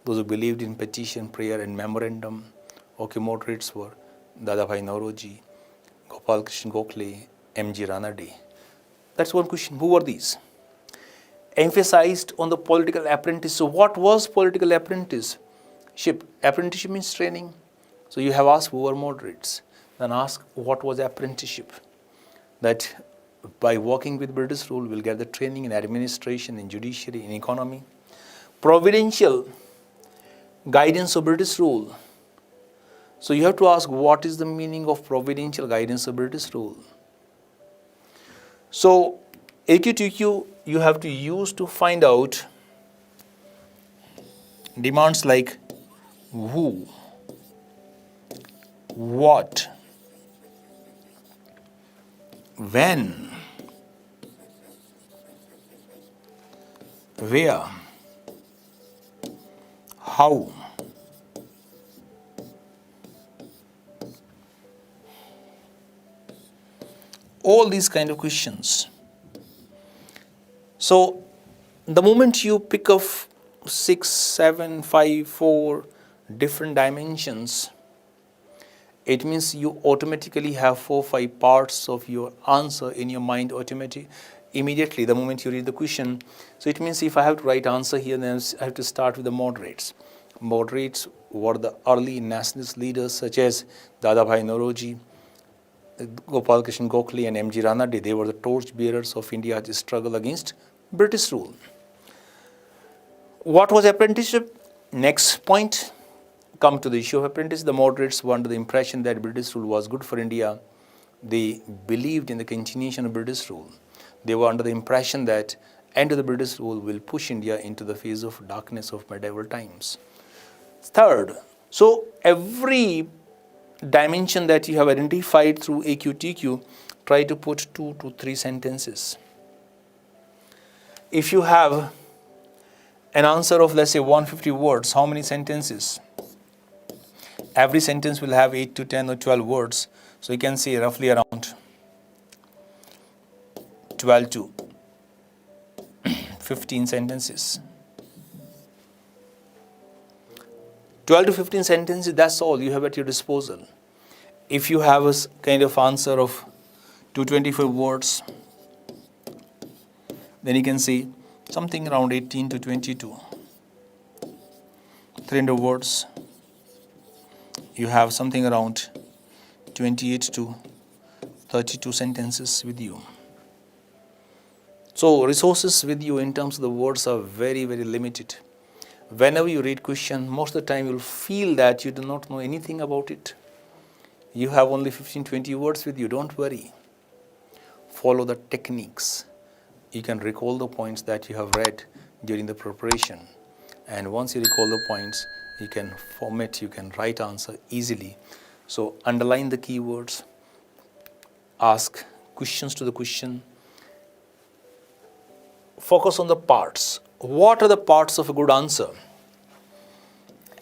those who believed in petition, prayer and memorandum. Okay, moderates were Dadabhai Nauroji, Gopal Krishna Gokhale, M.G. Ranade. That's one question. Who were these? Emphasized on the political apprentice. So what was political apprenticeship? Apprenticeship means training. So you have asked who were moderates. Then ask what was apprenticeship. That by working with British rule, we'll get the training in administration, in judiciary, in economy. Providential guidance of British rule. So you have to ask what is the meaning of providential guidance of British rule. So AQTQ you have to use to find out demands like who, what, when, where, how. All these kind of questions. So the moment you pick up 6, 7, 5, 4 different dimensions, it means you automatically have 4, 5 parts of your answer in your mind immediately the moment you read the question. So it means if I have to write answer here, then I have to start with the moderates. Moderates were the early nationalist leaders such as Dadabhai Nauroji, Gopal Krishna Gokhale and M.G. Ranade. They were the torch bearers of India's struggle against British rule. What was apprenticeship? Next point, come to the issue of apprenticeship. The moderates were under the impression that British rule was good for India. They believed in the continuation of British rule. They were under the impression that end of the British rule will push India into the phase of darkness of medieval times. Third, so every dimension that you have identified through AQTQ, try to put 2 to 3 sentences. If you have an answer of, let's say, 150 words, how many sentences? Every sentence will have 8 to 10 or 12 words. So you can say roughly around 12 to 15 sentences. 12 to 15 sentences, that's all you have at your disposal. If you have a kind of answer of 225 words, then you can say something around 18 to 22. 300 words, you have something around 28 to 32 sentences with you. So resources with you in terms of the words are very, very limited. Whenever you read question, most of the time you'll feel that you do not know anything about it. You have only 15-20 words with you. Don't worry. Follow the techniques. You can recall the points that you have read during the preparation. And once you recall the points, you can format, you can write answer easily. So underline the keywords. Ask questions to the question. Focus on the parts. What are the parts of a good answer?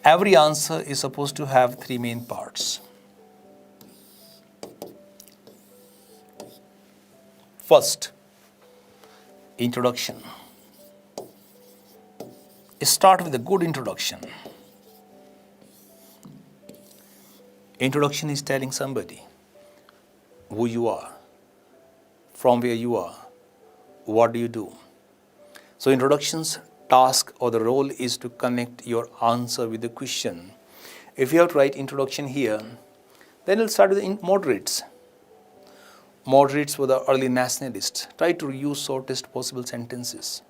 Every answer is supposed to have 3 main parts. First, introduction. Start with a good introduction. Introduction is telling somebody who you are, from where you are, what do you do. So introduction's task or the role is to connect your answer with the question. If you have to write introduction here, then we'll start with the moderates. Moderates were the early nationalists. Try to use shortest possible sentences.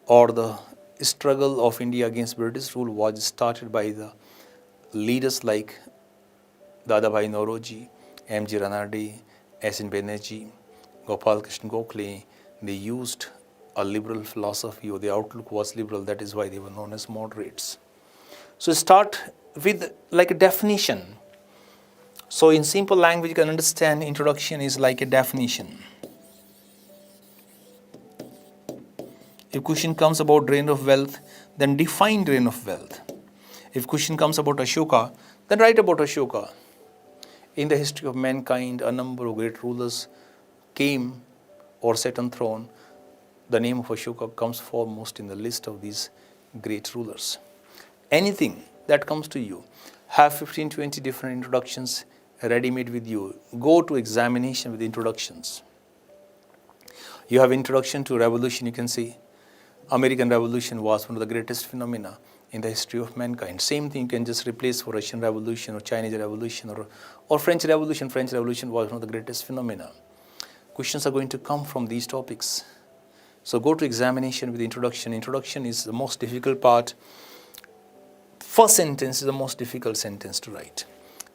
Or the struggle of India against British rule was started by the leaders like Dadabhai Nauroji, M.G. Ranade, S.N. Banerjee, Gopal Krishna Gokhale. They used a liberal philosophy, or the outlook was liberal. That is why they were known as moderates. So start with like a definition. So in simple language, you can understand introduction is like a definition. If question comes about drain of wealth, then define drain of wealth. If question comes about Ashoka, then write about Ashoka. In the history of mankind, a number of great rulers came or sat on throne. The name of Ashoka comes foremost in the list of these great rulers. Anything that comes to you, have 15-20 different introductions ready-made with you. Go to examination with introductions. You have introduction to revolution, you can see American Revolution was one of the greatest phenomena in the history of mankind. Same thing you can just replace for Russian Revolution or Chinese Revolution or French Revolution. French Revolution was one of the greatest phenomena. Questions are going to come from these topics. So go to examination with introduction. Introduction is the most difficult part. First sentence is the most difficult sentence to write.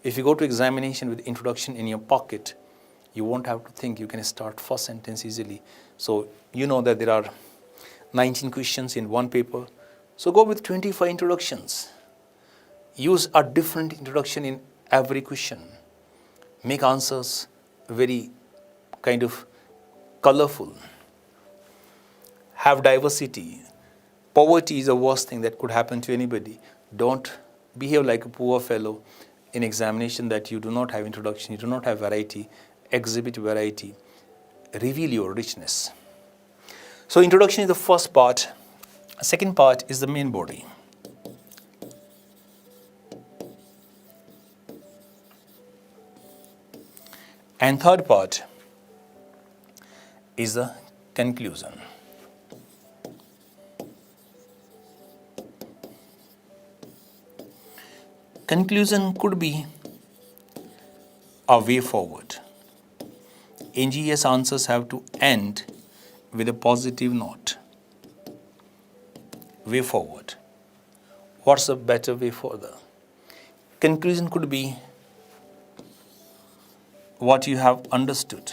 If you go to examination with introduction in your pocket, you won't have to think. You can start first sentence easily. So you know that there are 19 questions in one paper. So go with 25 introductions. Use a different introduction in every question. Make answers very kind of colorful. Have diversity. Poverty is the worst thing that could happen to anybody. Don't behave like a poor fellow in examination that you do not have introduction, you do not have variety. Exhibit variety. Reveal your richness. So introduction is the first part. Second part is the main body. And third part is the conclusion. Conclusion could be a way forward. NGS answers have to end with a positive note. Way forward. What's a better way further? Conclusion could be what you have understood.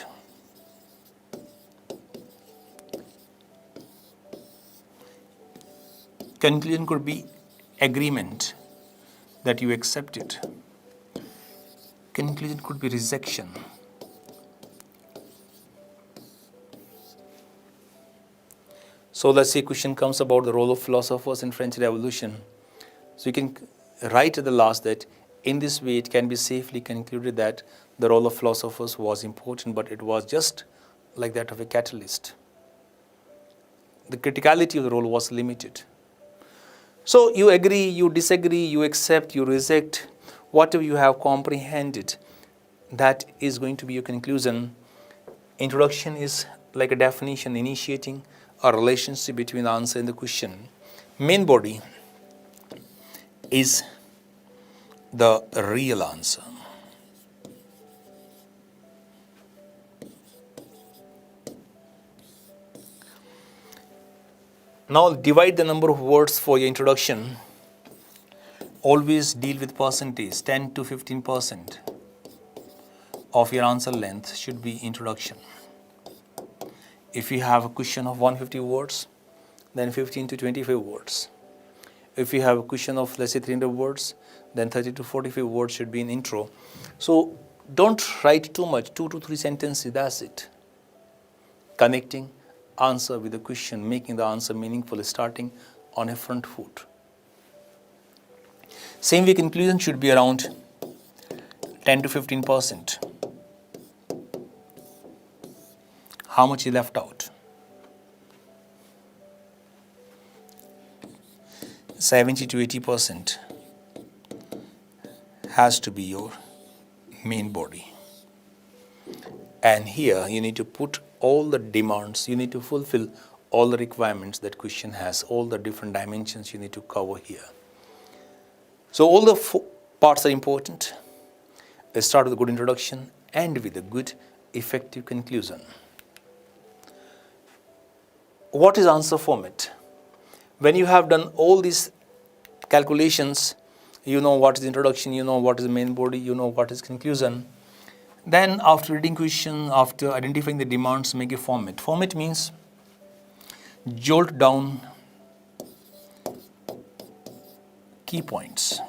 Conclusion could be agreement that you accept it. Conclusion could be rejection. So let's say question comes about the role of philosophers in French Revolution. So you can write at the last that in this way it can be safely concluded that the role of philosophers was important, but it was just like that of a catalyst. The criticality of the role was limited. So you agree, you disagree, you accept, you reject, whatever you have comprehended, that is going to be your conclusion. Introduction is like a definition initiating a relationship between the answer and the question. Main body is the real answer. Now divide the number of words for your introduction. Always deal with percentage. 10 to 15% of your answer length should be introduction. If you have a question of 150 words, then 15 to 25 words. If you have a question of, let's say, 300 words, then 30 to 45 words should be in intro. So don't write too much, 2 to 3 sentences, that's it. Connecting answer with the question, making the answer meaningful, starting on a front foot. Same way, conclusion should be around 10 to 15%. How much is left out? 70 to 80% has to be your main body. And here you need to put all the demands, you need to fulfill all the requirements that question has, all the different dimensions you need to cover here. So all the parts are important. Let's start with a good introduction and with a good effective conclusion. What is answer format? When you have done all these calculations, you know what is introduction, you know what is the main body, you know what is conclusion. Then after reading question, after identifying the demands, make a format. Format means jolt down key points.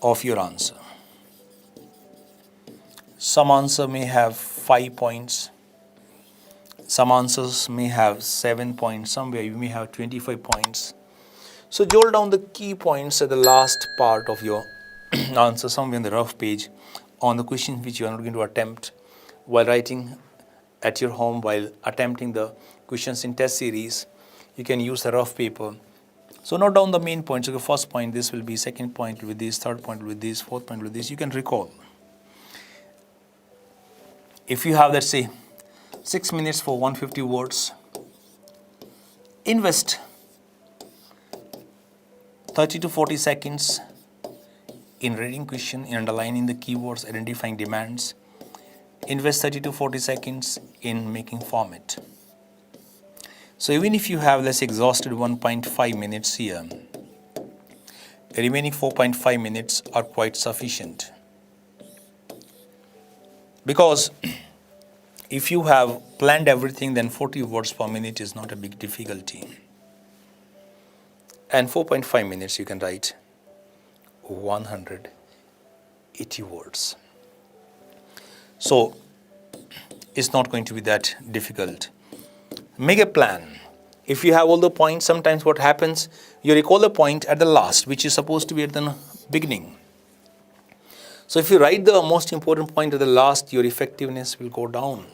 Of your answer. Some answer may have 5 points. Some answers may have 7 points. Somewhere you may have 25 points. So jolt down the key points at the last part of your answer, somewhere in the rough page, on the question which you are not going to attempt while writing at your home, while attempting the questions in test series. You can use a rough paper. So note down the main points. So the first point, this will be, second point with this, third point with this, fourth point with this. You can recall. If you have, let's say, 6 minutes for 150 words, invest 30 to 40 seconds in reading question, in underlining the keywords, identifying demands. Invest 30 to 40 seconds in making format. So even if you have, let's say, exhausted 1.5 minutes here, the remaining 4.5 minutes are quite sufficient. Because if you have planned everything, then 40 words per minute is not a big difficulty. And 4.5 minutes you can write 180 words. So it's not going to be that difficult. Make a plan. If you have all the points, sometimes what happens, you recall the point at the last, which is supposed to be at the beginning. So if you write the most important point at the last, your effectiveness will go down.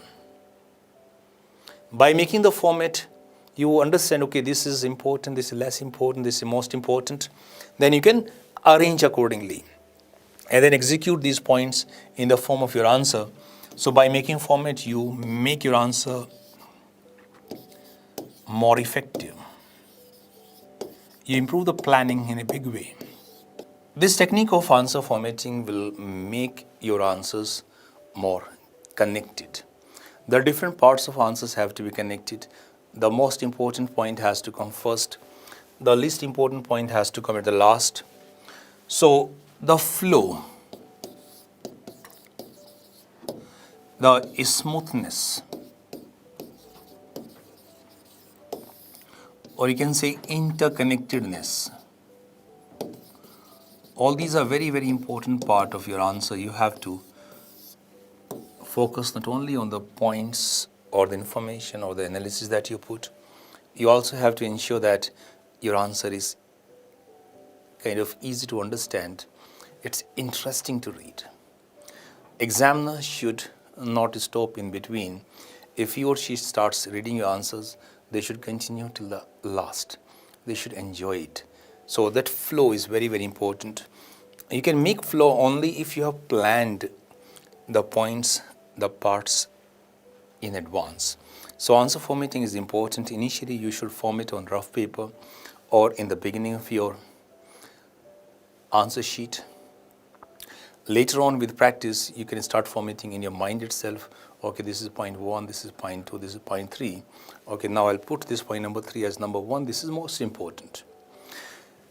By making the format, you understand, okay, this is important, this is less important, this is most important. Then you can arrange accordingly and then execute these points in the form of your answer. So by making format, you make your answer more effective. You improve the planning in a big way. This technique of answer formatting will make your answers more connected. The different parts of answers have to be connected. The most important point has to come first. The least important point has to come at the last. So the flow the smoothness, or you can say interconnectedness. All these are very, very important part of your answer. You have to focus not only on the points or the information or the analysis that you put, you also have to ensure that your answer is kind of easy to understand. It's interesting to read. Examiner should not stop in between. If he or she starts reading your answers, they should continue till the last. They should enjoy it. So that flow is very, very important. You can make flow only if you have planned the points, the parts in advance. So answer formatting is important. Initially, you should format on rough paper or in the beginning of your answer sheet. Later on with practice, you can start formatting in your mind itself. Okay, this is point 1, this is point 2, this is point 3. Okay, now I'll put this point number 3 as number 1. This is most important.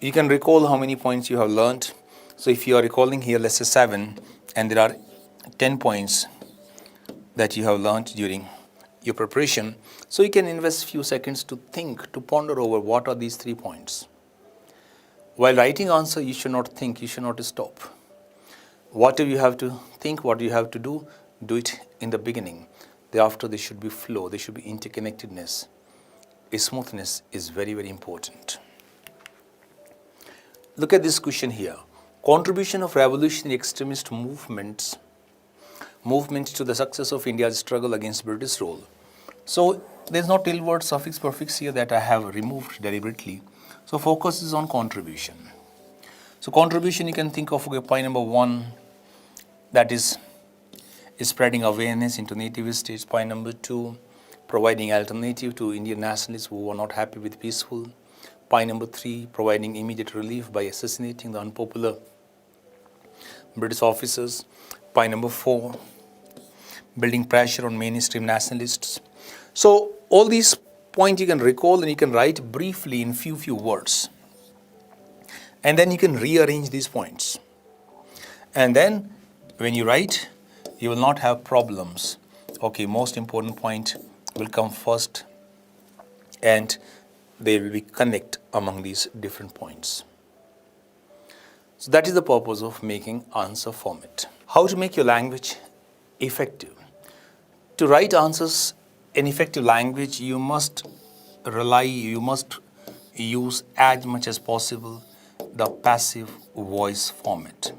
You can recall how many points you have learned. So if you are recalling here, let's say 7, and there are 10 points that you have learned during your preparation. So you can invest few seconds to think, to ponder over what are these 3 points. While writing answer, you should not think, you should not stop. Whatever you have to think, what you have to do it in the beginning. Thereafter, there should be flow, there should be interconnectedness. Smoothness is very, very important. Look at this question here. Contribution of revolutionary extremist movements to the success of India's struggle against British rule. So there's no till word suffix prefix here that I have removed deliberately. So focus is on contribution. So contribution, you can think of point number 1, that is spreading awareness into native states. Point number 2, providing alternative to Indian nationalists who are not happy with peaceful. Point number 3, providing immediate relief by assassinating the unpopular British officers. Point number 4, building pressure on mainstream nationalists. So all these points you can recall and you can write briefly in few words. And then you can rearrange these points. And then when you write, you will not have problems. Okay, most important point will come first and there will be connect among these different points. So that is the purpose of making answer format. How to make your language effective? To write answers in effective language, you must use as much as possible the passive voice format.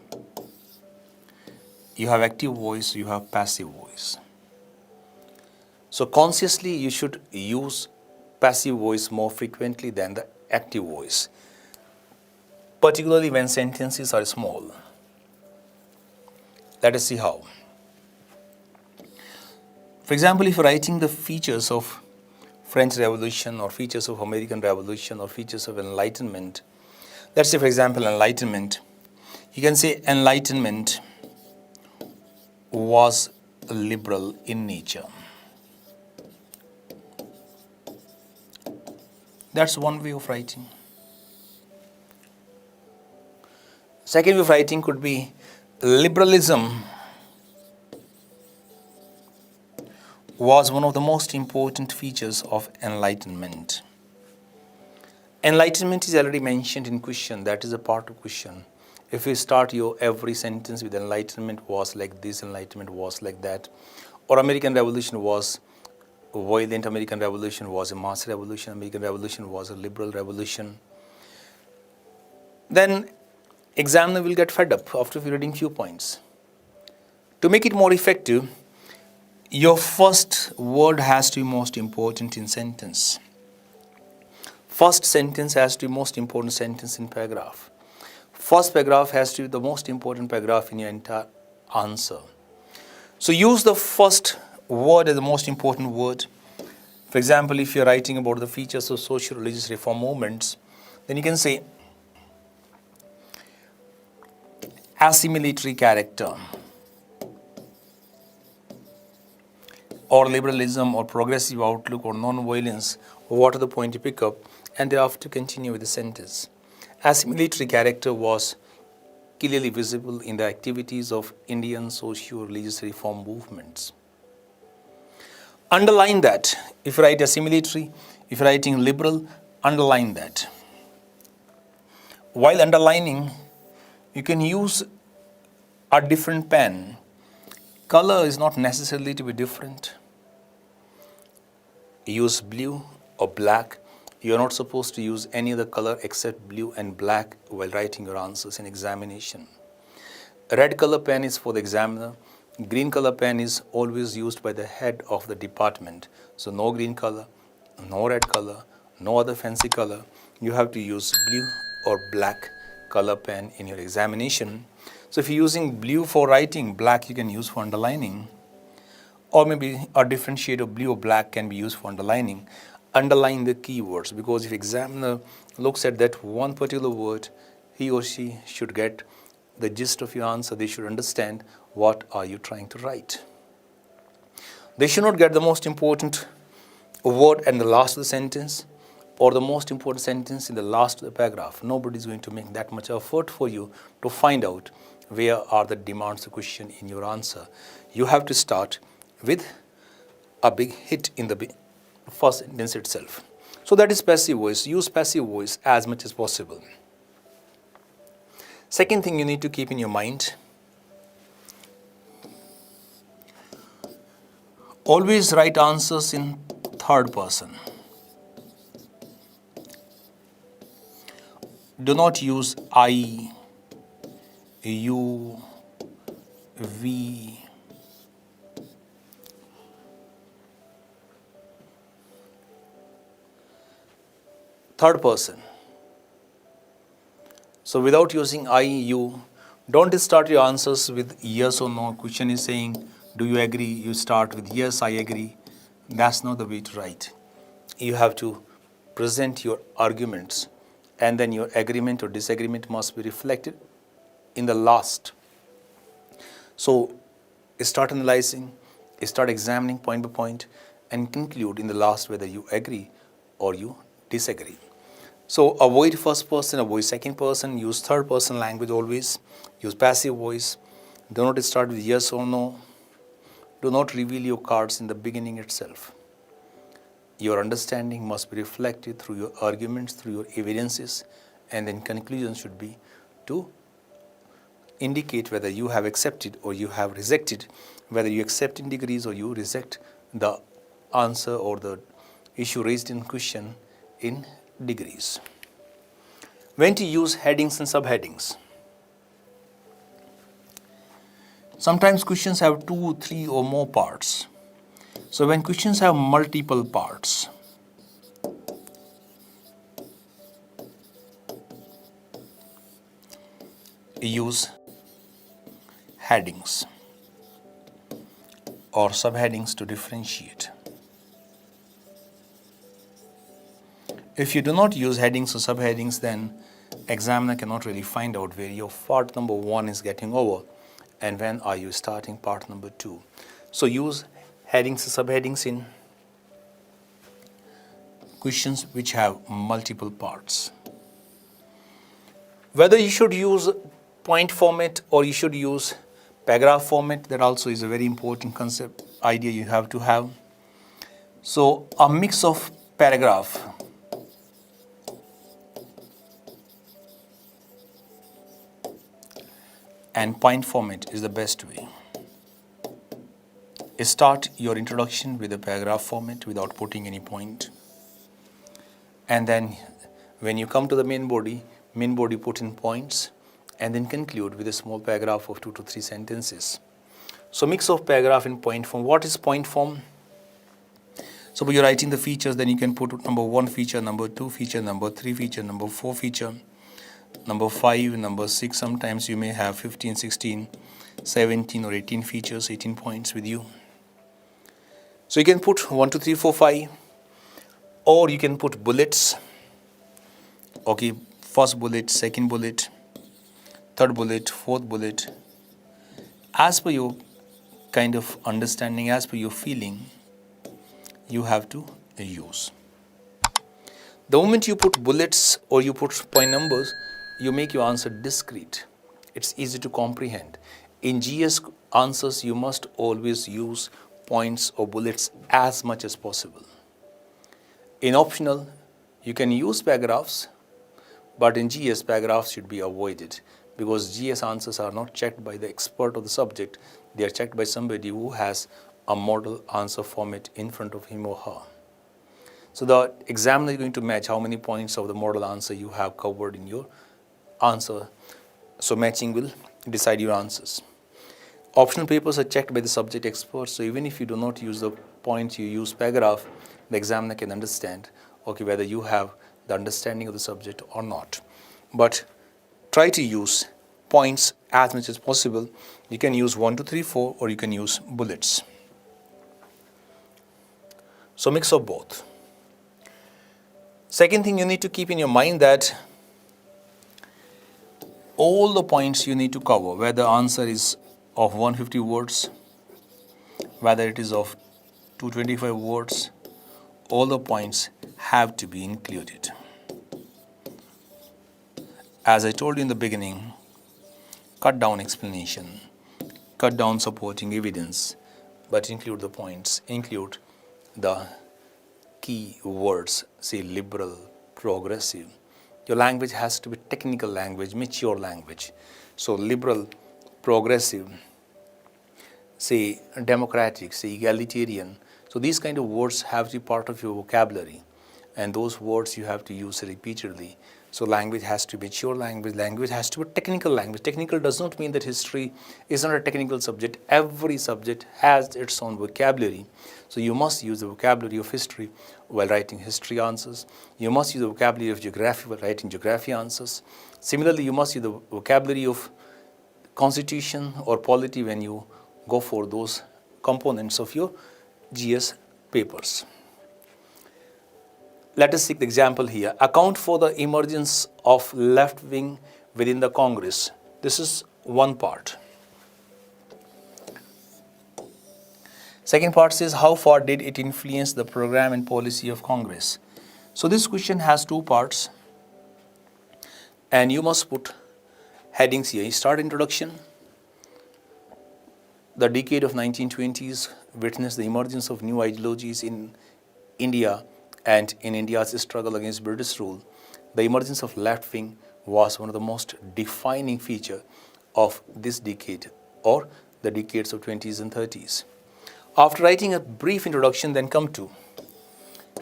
You have active voice, you have passive voice. So consciously, you should use passive voice more frequently than the active voice, particularly when sentences are small. Let us see how. For example, if you're writing the features of French Revolution or features of American Revolution or features of Enlightenment, let's say for example Enlightenment, you can say Enlightenment was liberal in nature. That's one way of writing. Second way of writing could be liberalism was one of the most important features of Enlightenment. Enlightenment is already mentioned in question. That is a part of question. If you start your every sentence with Enlightenment was like this, Enlightenment was like that, or American Revolution was violent, American Revolution was a mass revolution, American Revolution was a liberal revolution, then examiner will get fed up after reading few points. To make it more effective, your first word has to be most important in sentence. First sentence has to be most important sentence in paragraph. First paragraph has to be the most important paragraph in your entire answer. So use the first word as the most important word. For example, if you're writing about the features of social religious reform movements, then you can say assimilatory character, or liberalism, or progressive outlook, or non-violence, or what are the point you pick up, and thereafter continue with the sentence. Assimilatory character was clearly visible in the activities of Indian socio-religious reform movements. Underline that. If you write assimilatory, if you're writing liberal, underline that. While underlining, you can use a different pen. Color is not necessarily to be different. Use blue or black. You're not supposed to use any other color except blue and black while writing your answers in examination. Red color pen is for the examiner. Green color pen is always used by the head of the department. So no green color, no red color, no other fancy color. You have to use blue or black color pen in your examination. So if you're using blue for writing, black you can use for underlining. Or maybe a different shade of blue or black can be used for underlining. Underline the keywords, because if examiner looks at that one particular word, he or she should get the gist of your answer. They should understand what are you trying to write. They should not get the most important word in the last of the sentence or the most important sentence in the last of the paragraph. Nobody is going to make that much effort for you to find out where are the demands of the question in your answer. You have to start with a big hit in the first sentence itself. So that is passive voice. Use passive voice as much as possible. Second thing you need to keep in your mind, always write answers in third person. Do not use I, you, we. Third person. So without using I, you, don't start your answers with yes or no. Question is saying, do you agree? You start with yes, I agree. That's not the way to write. You have to present your arguments, and then your agreement or disagreement must be reflected in the last. So start analyzing, start examining point by point, and conclude in the last whether you agree or you disagree. So avoid first person, avoid second person, use third person language always, use passive voice. Do not start with yes or no. Do not reveal your cards in the beginning itself. Your understanding must be reflected through your arguments, through your evidences, and then conclusion should be to indicate whether you have accepted or you have rejected, whether you accept in degrees or you reject the answer or the issue raised in question in degrees. When to use headings and subheadings. Sometimes questions have 2, 3 or more parts. So when questions have multiple parts, use headings or subheadings to differentiate. If you do not use headings or subheadings, then examiner cannot really find out where your part number 1 is getting over and when are you starting part number 2. So use headings or subheadings in questions which have multiple parts. Whether you should use point format or you should use paragraph format, that also is a very important concept, idea you have to have. So a mix of paragraph and point format is the best way. Start your introduction with a paragraph format without putting any point. And then when you come to the main body put in points and then conclude with a small paragraph of 2 to 3 sentences. So mix of paragraph and point form. What is point form? So when you're writing the features, then you can put number 1 feature, number 2 feature, number 3 feature, number 4 feature, number 5, number 6. Sometimes you may have 15, 16, 17 or 18 features, 18 points with you. So you can put 1, 2, 3, 4, 5, or you can put bullets. Okay, first bullet, second bullet, third bullet, fourth bullet. As per your kind of understanding, as per your feeling, you have to use. The moment you put bullets or you put point numbers, you make your answer discrete. It's easy to comprehend. In GS answers, you must always use points or bullets as much as possible. In optional, you can use paragraphs, but in GS, paragraphs should be avoided because GS answers are not checked by the expert of the subject. They are checked by somebody who has a model answer format in front of him or her. So the examiner is going to match how many points of the model answer you have covered in your answer. So matching will decide your answers. Optional papers are checked by the subject expert. So even if you do not use the points, you use paragraph, the examiner can understand, okay, whether you have the understanding of the subject or not. But try to use points as much as possible. You can use 1, 2, 3, 4, or you can use bullets. So mix of both. Second thing you need to keep in your mind that all the points you need to cover, whether the answer is of 150 words, whether it is of 225 words, all the points have to be included. As I told you in the beginning, cut down explanation, cut down supporting evidence, but include the points, include the key words, say liberal, progressive. Your language has to be technical language, mature language. So liberal, progressive, say democratic, say egalitarian. So these kind of words have to be part of your vocabulary, and those words you have to use repeatedly. So language has to be mature language, language has to be technical language. Technical does not mean that history is not a technical subject. Every subject has its own vocabulary. So you must use the vocabulary of history while writing history answers. You must use the vocabulary of geography while writing geography answers. Similarly, you must use the vocabulary of constitution or polity when you go for those components of your GS papers. Let us take the example here. Account for the emergence of left wing within the Congress. This is one part. Second part says, how far did it influence the program and policy of Congress? So this question has two parts, and you must put headings here. You start introduction. The decade of 1920s witnessed the emergence of new ideologies in India and in India's struggle against British rule. The emergence of left wing was one of the most defining features of this decade or the decades of 20s and 30s. After writing a brief introduction, then come to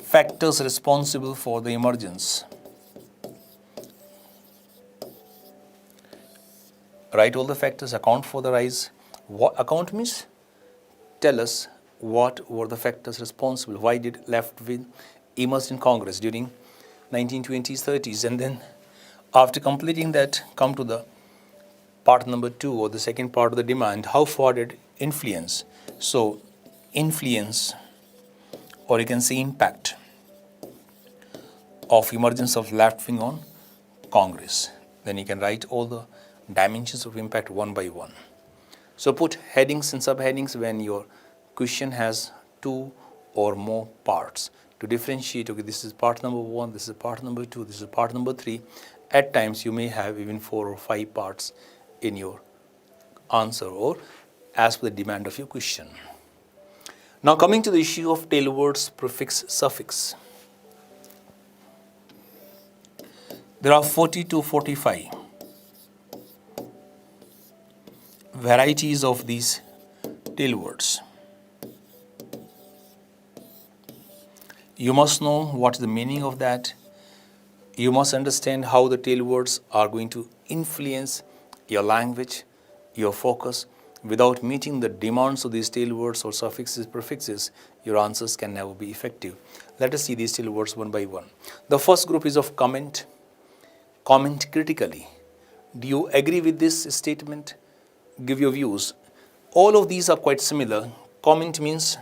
factors responsible for the emergence. Write all the factors, account for the rise. What account means? Tell us what were the factors responsible. Why did left wing emerge in Congress during 1920s, 30s? And then after completing that, come to the part number 2 or the second part of the demand. How far did influence? So influence, or you can say impact of emergence of left wing on Congress. Then you can write all the dimensions of impact one by one. So put headings and subheadings when your question has 2 or more parts to differentiate. Okay, this is part number 1, this is part number 2, this is part number 3. At times you may have even 4 or 5 parts in your answer or as per the demand of your question. Now coming to the issue of tail words, prefix, suffix. There are 40 to 45 varieties of these tail words. You must know what is the meaning of that. You must understand how the tail words are going to influence your language, your focus. Without meeting the demands of these tail words or suffixes, prefixes, your answers can never be effective. Let us see these tail words one by one. The first group is of comment. Comment critically. Do you agree with this statement? Give your views. All of these are quite similar. Comment means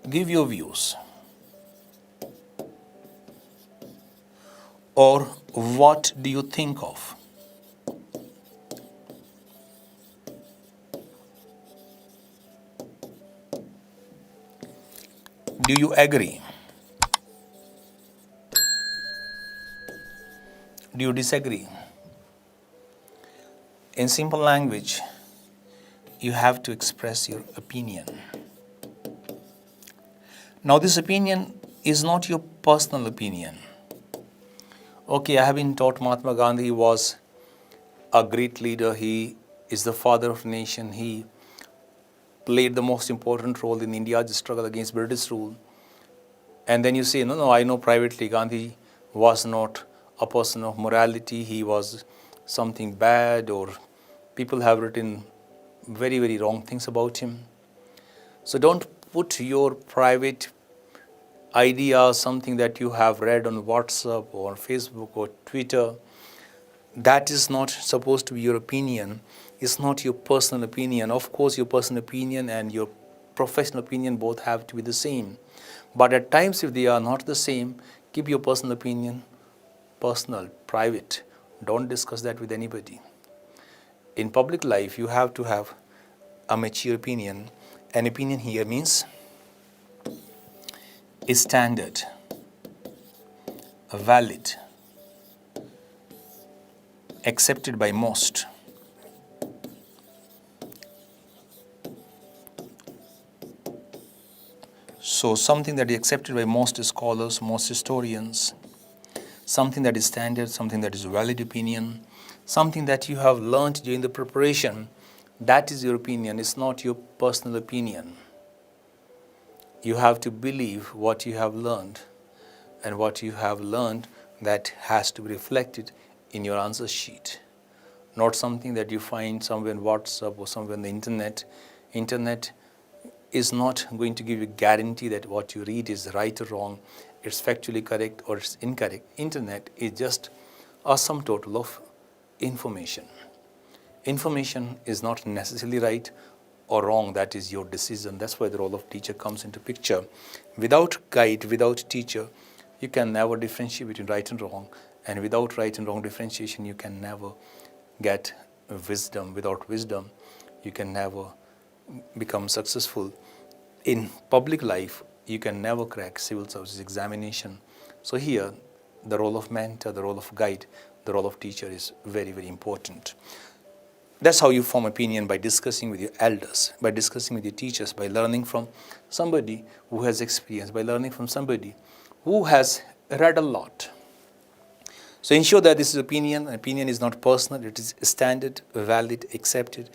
give your views, or what do you think of? Do you agree? Do you disagree? In simple language, you have to express your opinion. Now, this opinion is not your personal opinion. Okay, I have been taught Mahatma Gandhi was a great leader. He is the father of the nation. He played the most important role in India's struggle against British rule. And then you say, no, I know privately Gandhi was not a person of morality. He was something bad, or people have written very, very wrong things about him. So don't put your private idea, something that you have read on WhatsApp or Facebook or Twitter. That is not supposed to be your opinion. It's not your personal opinion. Of course, your personal opinion and your professional opinion both have to be the same. But at times, if they are not the same, keep your personal opinion personal, private. Don't discuss that with anybody. In public life, you have to have a mature opinion. An opinion here means a standard, a valid, accepted by most. So something that is accepted by most scholars, most historians, something that is standard, something that is valid opinion, something that you have learned during the preparation, that is your opinion. It's not your personal opinion. You have to believe what you have learned, and what you have learned, that has to be reflected in your answer sheet. Not something that you find somewhere in WhatsApp or somewhere on the internet. Internet is not going to give you guarantee that what you read is right or wrong, it's factually correct or it's incorrect. Internet is just a sum total of information. Information is not necessarily right or wrong. That is your decision. That's why the role of teacher comes into picture. Without guide, without teacher, you can never differentiate between right and wrong. And without right and wrong differentiation, you can never get wisdom. Without wisdom, you can never become successful. In public life, you can never crack civil services examination. So here, the role of mentor, the role of guide, the role of teacher is very, very important. That's how you form opinion, by discussing with your elders, by discussing with your teachers, by learning from somebody who has experience, by learning from somebody who has read a lot. So ensure that this is opinion. Opinion is not personal. It is standard, valid, accepted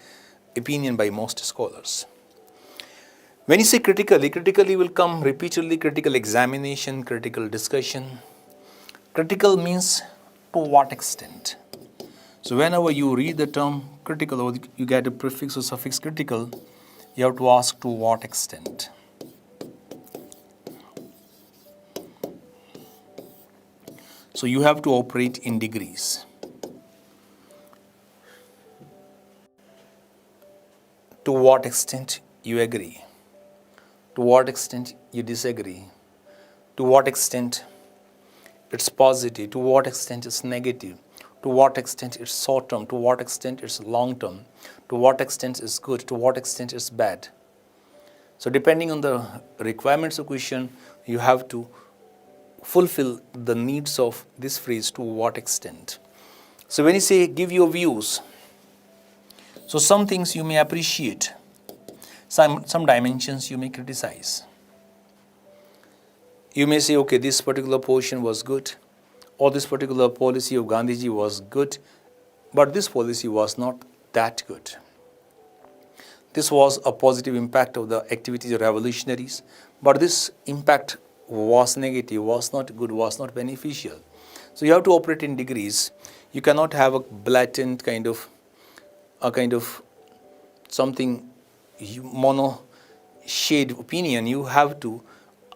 opinion by most scholars. When you say critically, critically will come repeatedly: critical examination, critical discussion. Critical means to what extent. So whenever you read the term critical, or you get a prefix or suffix critical, you have to ask to what extent. So you have to operate in degrees. To what extent you agree, to what extent you disagree, to what extent it's positive, to what extent it's negative, to what extent it's short term, to what extent it's long term, to what extent it's good, to what extent it's bad. So depending on the requirements of question, you have to fulfill the needs of this phrase, to what extent. So when you say give your views, so some things you may appreciate, some dimensions you may criticize. You may say, okay, this particular portion was good, or this particular policy of Gandhiji was good, but this policy was not that good. This was a positive impact of the activities of revolutionaries, but this impact was negative, was not good, was not beneficial. So you have to operate in degrees. You cannot have a blatant kind of something mono shade opinion. You have to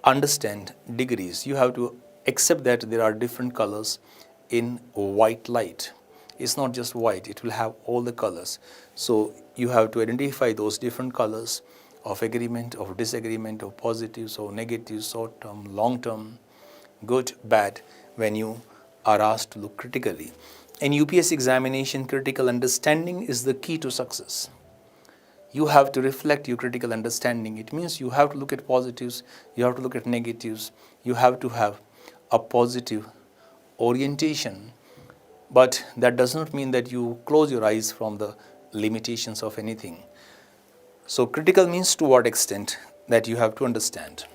understand degrees. You have to accept that there are different colors in white light. It's not just white, it will have all the colors. So you have to identify those different colors of agreement, of disagreement, of positives or negatives, short term, long term, good, bad, when you are asked to look critically. In UPSC examination, critical understanding is the key to success. You have to reflect your critical understanding. It means you have to look at positives, you have to look at negatives, you have to have a positive orientation But that does not mean that you close your eyes from the limitations of anything. So critical means to what extent, that you have to understand.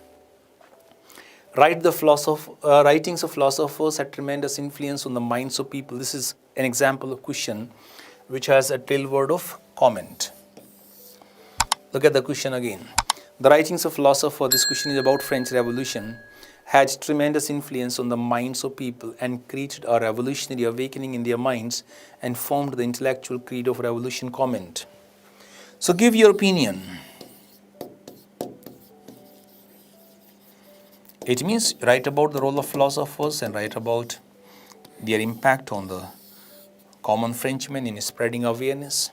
Writings of philosophers had tremendous influence on the minds of people. This is an example of question which has a tail word of comment. Look at the question again. The writings of philosophers, this question is about French Revolution, had tremendous influence on the minds of people and created a revolutionary awakening in their minds and formed the intellectual creed of revolution. Comment. So give your opinion. It means write about the role of philosophers and write about their impact on the common Frenchman in spreading awareness.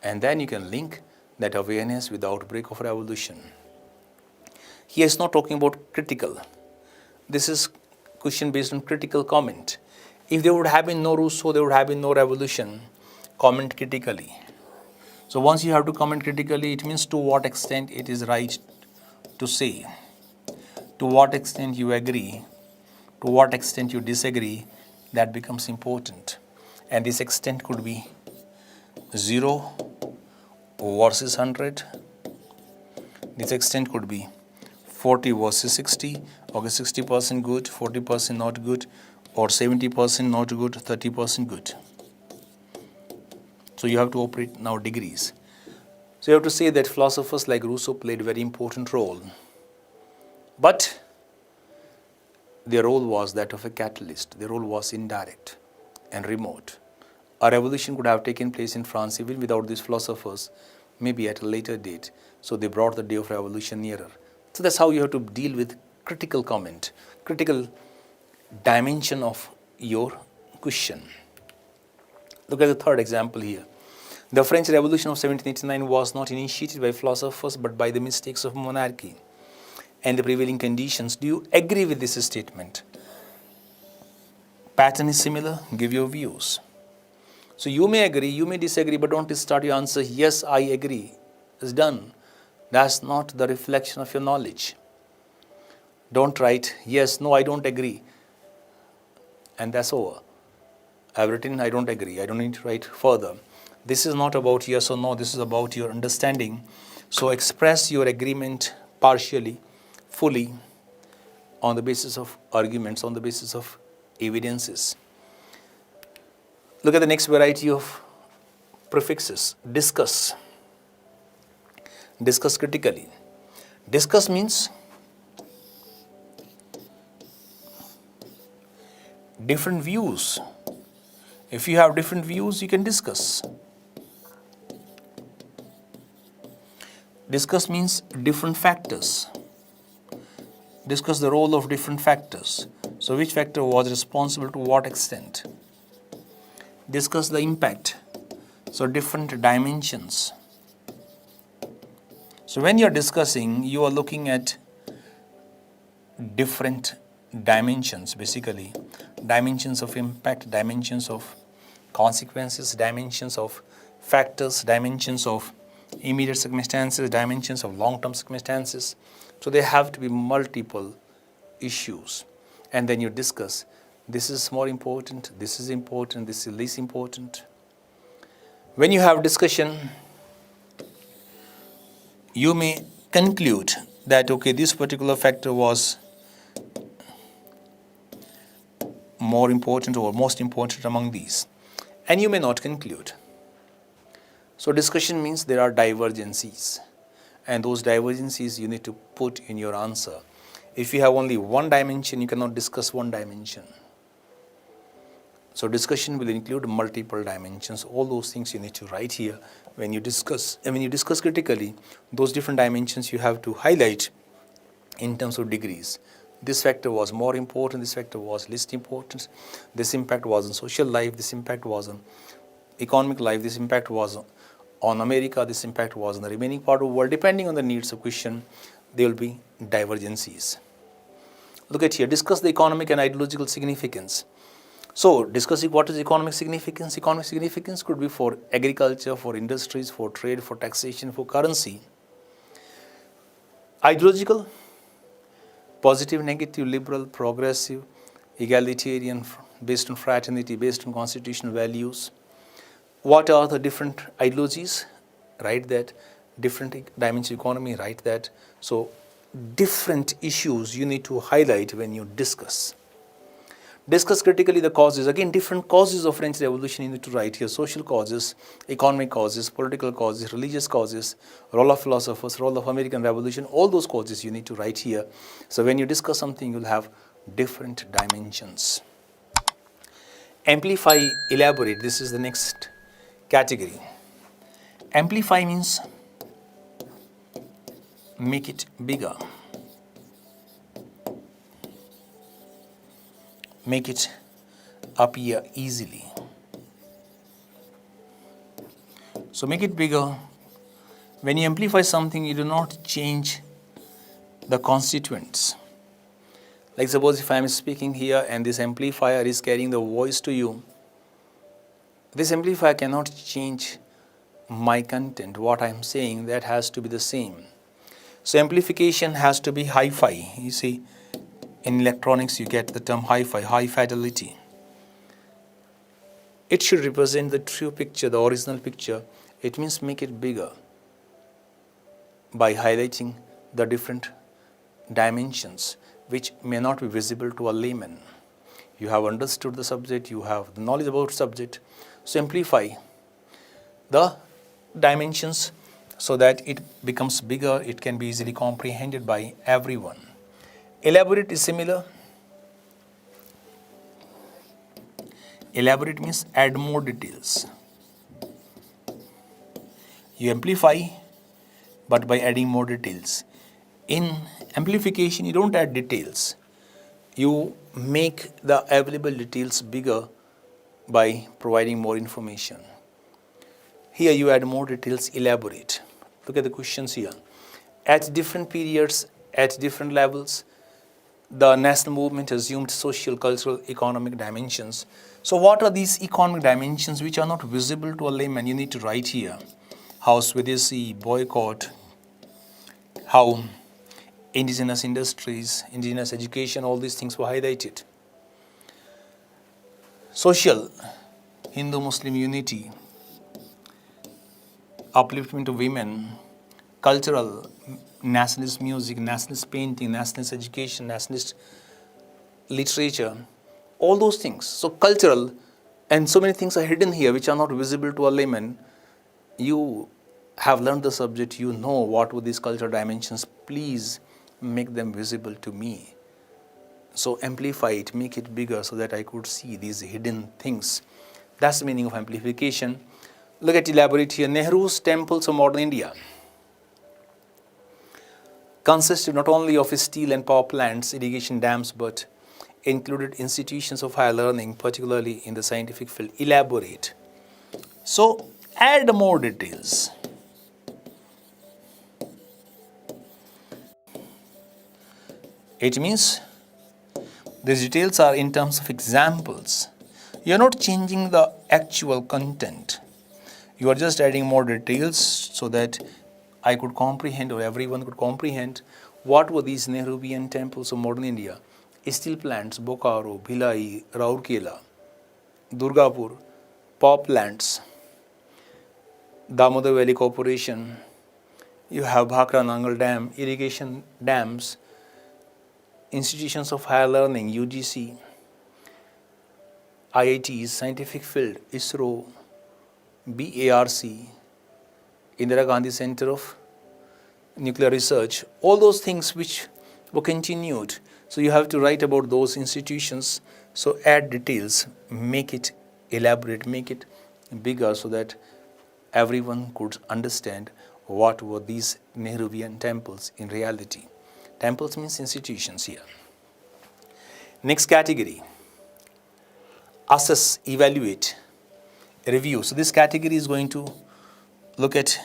And then you can link that awareness with the outbreak of revolution. He is not talking about critical. This is question based on critical comment. If there would have been no Rousseau, there would have been no revolution. Comment critically. So once you have to comment critically, it means to what extent it is right to say, to what extent you agree, to what extent you disagree, that becomes important. And this extent could be 0 versus 100. This extent could be 40 versus 60. Okay, 60% good, 40% not good, or 70% not good, 30% good. So you have to operate now degrees. So you have to say that philosophers like Rousseau played a very important role. But their role was that of a catalyst. Their role was indirect and remote. A revolution could have taken place in France even without these philosophers, maybe at a later date. So they brought the day of revolution nearer. So that's how you have to deal with critical comment, critical dimension of your question. Look at the third example here. The French Revolution of 1789 was not initiated by philosophers but by the mistakes of monarchy and the prevailing conditions. Do you agree with this statement? Pattern is similar. Give your views. So you may agree, you may disagree, but don't start your answer, yes, I agree. It's done. That's not the reflection of your knowledge. Don't write, yes, no, I don't agree. And that's over. I've written, I don't agree. I don't need to write further. This is not about yes or no. This is about your understanding. So express your agreement partially, fully, on the basis of arguments, on the basis of evidences. Look at the next variety of prefixes. Discuss. Discuss critically. Discuss means different views. If you have different views, you can discuss. Discuss means different factors. Discuss the role of different factors. So which factor was responsible to what extent? Discuss the impact. So different dimensions. So when you are discussing, you are looking at different dimensions, basically. Dimensions of impact, dimensions of consequences, dimensions of factors, dimensions of immediate circumstances, dimensions of long-term circumstances. So there have to be multiple issues. And then you discuss, this is more important, this is important, this is less important. When you have discussion, you may conclude that, okay, this particular factor was more important or most important among these. And you may not conclude. So discussion means there are divergencies. And those divergencies you need to put in your answer. If you have only one dimension, you cannot discuss one dimension. So discussion will include multiple dimensions. All those things you need to write here when you discuss. And when you discuss critically, those different dimensions you have to highlight in terms of degrees. This factor was more important, this factor was least important. This impact was on social life, this impact was on economic life, this impact was on America, this impact was on the remaining part of the world. Depending on the needs of question, there will be divergencies. Look at here, discuss the economic and ideological significance. So, discussing what is economic significance. Economic significance could be for agriculture, for industries, for trade, for taxation, for currency. Ideological, positive, negative, liberal, progressive, egalitarian, based on fraternity, based on constitutional values. What are the different ideologies? Write that. Different dimension economy, write that. So different issues you need to highlight when you discuss. Discuss critically the causes. Again, different causes of French Revolution you need to write here. Social causes, economic causes, political causes, religious causes, role of philosophers, role of American Revolution, all those causes you need to write here. So when you discuss something, you'll have different dimensions. Amplify, elaborate. This is the next category. Amplify means make it bigger. Make it appear easily. So make it bigger. When you amplify something, you do not change the constituents. Like suppose if I am speaking here and this amplifier is carrying the voice to you, this amplifier cannot change my content. What I am saying, that has to be the same. So amplification has to be hi-fi. You see, in electronics you get the term hi-fi, high fidelity. It should represent the true picture, the original picture. It means make it bigger by highlighting the different dimensions which may not be visible to a layman. You have understood the subject, you have the knowledge about the subject. So amplify the dimensions so that it becomes bigger, it can be easily comprehended by everyone. Elaborate is similar. Elaborate means add more details. You amplify, but by adding more details. In amplification, you don't add details. You make the available details bigger by providing more information. Here you add more details, elaborate. Look at the questions here. At different periods, at different levels, the national movement assumed social, cultural, economic dimensions. So what are these economic dimensions which are not visible to a layman? You need to write here. How Swadeshi, boycott, how indigenous industries, indigenous education, all these things were highlighted. Social, Hindu-Muslim unity, upliftment of women, cultural, nationalist music, nationalist painting, nationalist education, nationalist literature, all those things. So cultural, and so many things are hidden here which are not visible to a layman. You have learned the subject, you know what were these cultural dimensions. Please make them visible to me. So amplify it, make it bigger so that I could see these hidden things. That's the meaning of amplification. Look at elaborate here. Nehru's temples of modern India consisted not only of steel and power plants, irrigation dams, but included institutions of higher learning, particularly in the scientific field. Elaborate. So add more details. It means these details are in terms of examples. You are not changing the actual content. You are just adding more details so that I could comprehend, or everyone could comprehend, what were these Nehruvian temples of modern India. Steel plants, Bokaro, Bhilai, Raurkela, Durgapur, power plants, Damodar Valley Corporation, you have Bhakra Nangal Dam, irrigation dams, institutions of higher learning, UGC, IITs, scientific field, ISRO, BARC, Indira Gandhi Center of Nuclear Research, all those things which were continued. So you have to write about those institutions. So add details, make it elaborate, make it bigger so that everyone could understand what were these Nehruvian temples in reality. Temples means institutions here. Next category, assess, evaluate, review. So this category is going to look at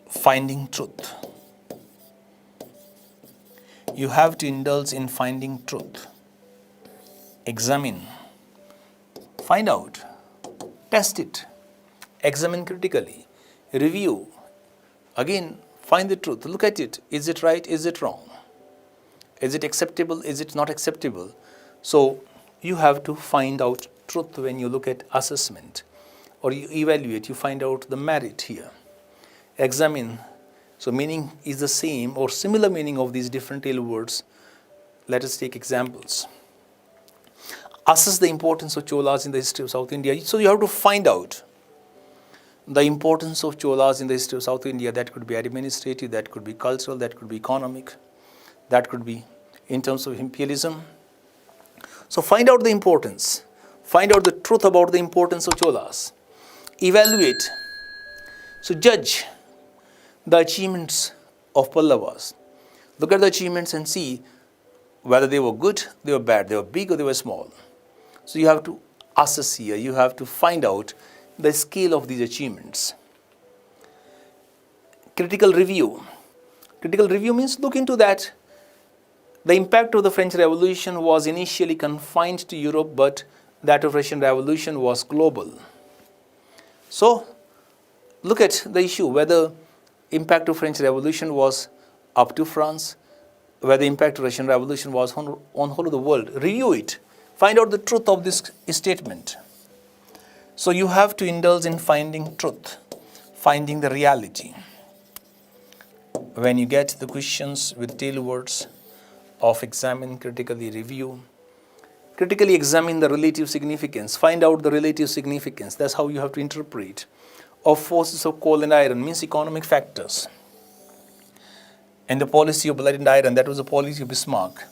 finding truth. You have to indulge in finding truth. Examine, find out, test it, examine critically, review. Again, find the truth, look at it. Is it right? Is it wrong? Is it acceptable? Is it not acceptable? So you have to find out truth when you look at assessment or you evaluate, you find out the merit here. Examine, so meaning is the same or similar meaning of these different tail words. Let us take examples. Assess the importance of Cholas in the history of South India. So you have to find out the importance of Cholas in the history of South India. That could be administrative, that could be cultural, that could be economic, that could be in terms of imperialism. So find out the importance, find out the truth about the importance of Cholas. Evaluate, so judge the achievements of Pallavas. Look at the achievements and see whether they were good, they were bad, they were big or they were small. So you have to assess here, you have to find out the scale of these achievements. Critical review. Critical review means look into that. The impact of the French Revolution was initially confined to Europe, but that of Russian Revolution was global. So look at the issue, whether impact of French Revolution was up to France, whether impact of Russian Revolution was on whole of the world. Review it. Find out the truth of this statement. So you have to indulge in finding truth, finding the reality. When you get the questions with tail words of examine, critically review, critically examine the relative significance, find out the relative significance. That's how you have to interpret. Of forces of coal and iron means economic factors. And the policy of blood and iron, that was the policy of Bismarck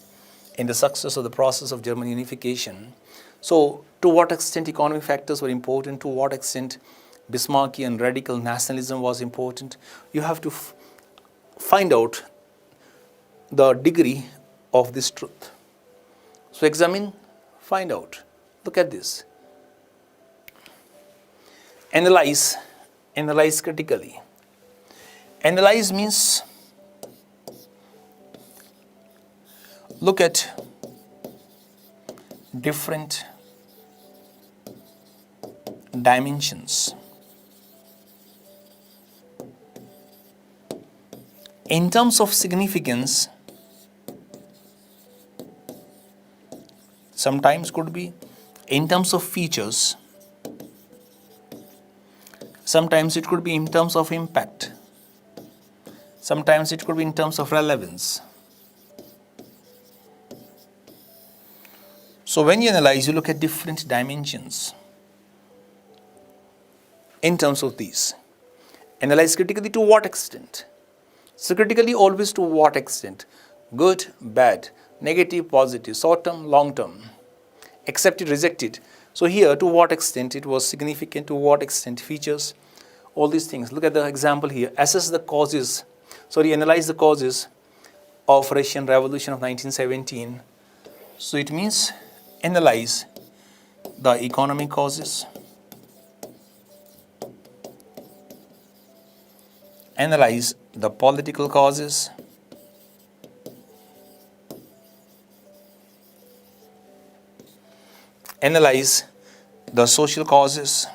in the success of the process of German unification. So to what extent economic factors were important, to what extent Bismarckian radical nationalism was important, you have to find out the degree of this truth. So examine, find out. Look at this. Analyze, analyze critically. Analyze means look at different dimensions. In terms of significance, sometimes could be in terms of features, sometimes it could be in terms of impact, sometimes it could be in terms of relevance. So when you analyze, you look at different dimensions in terms of these. Analyze critically to what extent? So critically always to what extent? Good, bad, negative, positive, short term, long term, accepted, rejected. So here to what extent it was significant, to what extent features, all these things. Look at the example here. Assess the causes, analyze the causes of Russian Revolution of 1917. So it means analyze the economic causes, analyze the political causes, analyze the social causes,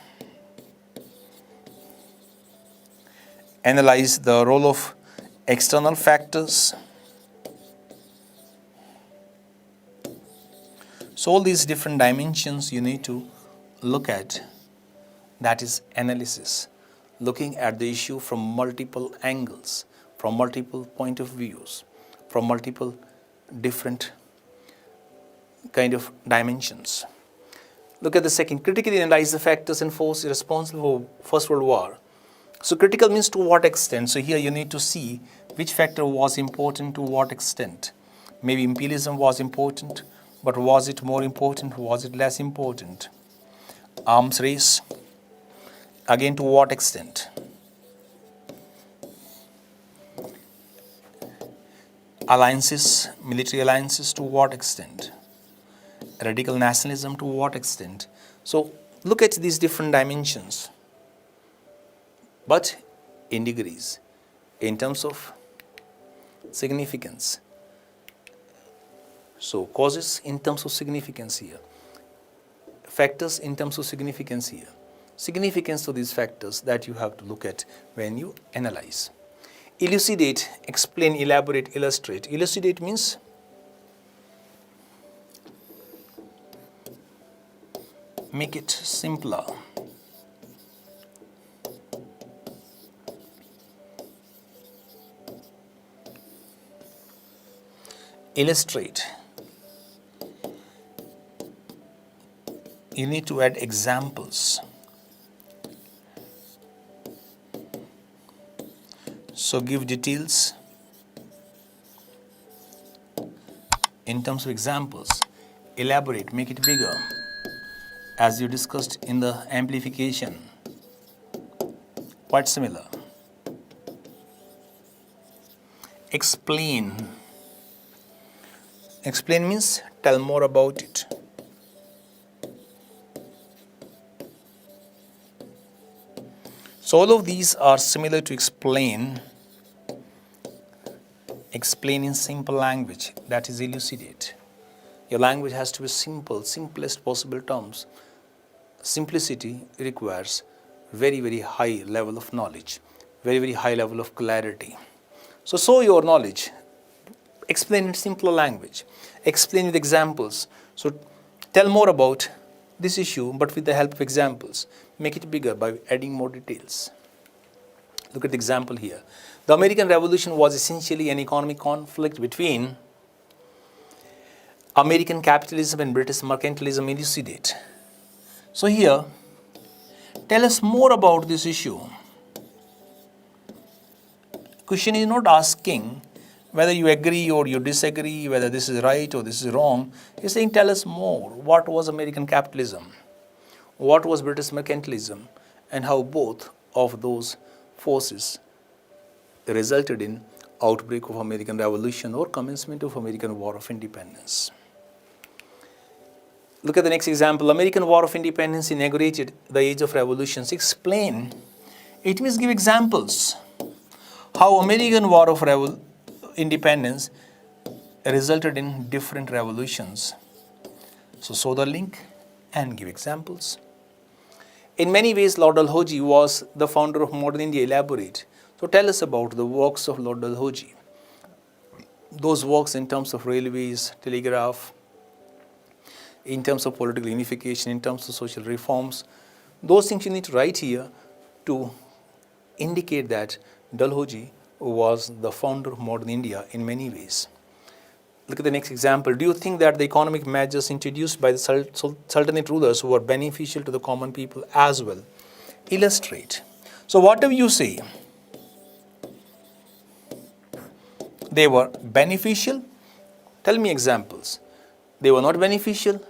analyze the role of external factors. So all these different dimensions you need to look at. That is analysis, looking at the issue from multiple angles, from multiple point of views, from multiple different kind of dimensions. Look at the second, critically analyze the factors and forces responsible for First World War. So critical means to what extent. So here you need to see which factor was important to what extent. Maybe imperialism was important, but was it more important? Was it less important? Arms race, again to what extent? Alliances, military alliances to what extent? Radical nationalism to what extent? So look at these different dimensions, but in degrees, in terms of significance. So causes in terms of significance here, factors in terms of significance here, significance of these factors that you have to look at when you analyze. Elucidate, explain, elaborate, illustrate. Elucidate means Make it simpler. Illustrate. You need to add examples. So give details in terms of examples. Elaborate, make it bigger, as you discussed in the amplification. Quite similar. Explain. Explain means tell more about it. So all of these are similar to explain. Explain in simple language, that is elucidate. Your language has to be simple, simplest possible terms. Simplicity requires very, very high level of knowledge, very, very high level of clarity. So show your knowledge. Explain in simpler language. Explain with examples. So tell more about this issue, but with the help of examples. Make it bigger by adding more details. Look at the example here. The American Revolution was essentially an economic conflict between American capitalism and British mercantilism. Elucidate. So here, tell us more about this issue. Question is not asking whether you agree or you disagree, whether this is right or this is wrong. It's saying tell us more. What was American capitalism? What was British mercantilism? And how both of those forces resulted in outbreak of American Revolution or commencement of American War of Independence. Look at the next example. American War of Independence inaugurated the age of revolutions. Explain. It means give examples. How American War of Independence resulted in different revolutions. So show the link and give examples. In many ways, Lord Dalhousie was the founder of modern India. Elaborate. So tell us about the works of Lord Dalhousie. Those works in terms of railways, telegraph, in terms of political unification, in terms of social reforms. Those things you need to write here to indicate that Dalhousie was the founder of modern India in many ways. Look at the next example. Do you think that the economic measures introduced by the Sultanate rulers were beneficial to the common people as well? Illustrate. So whatever you say, they were beneficial, tell me examples. They were not beneficial,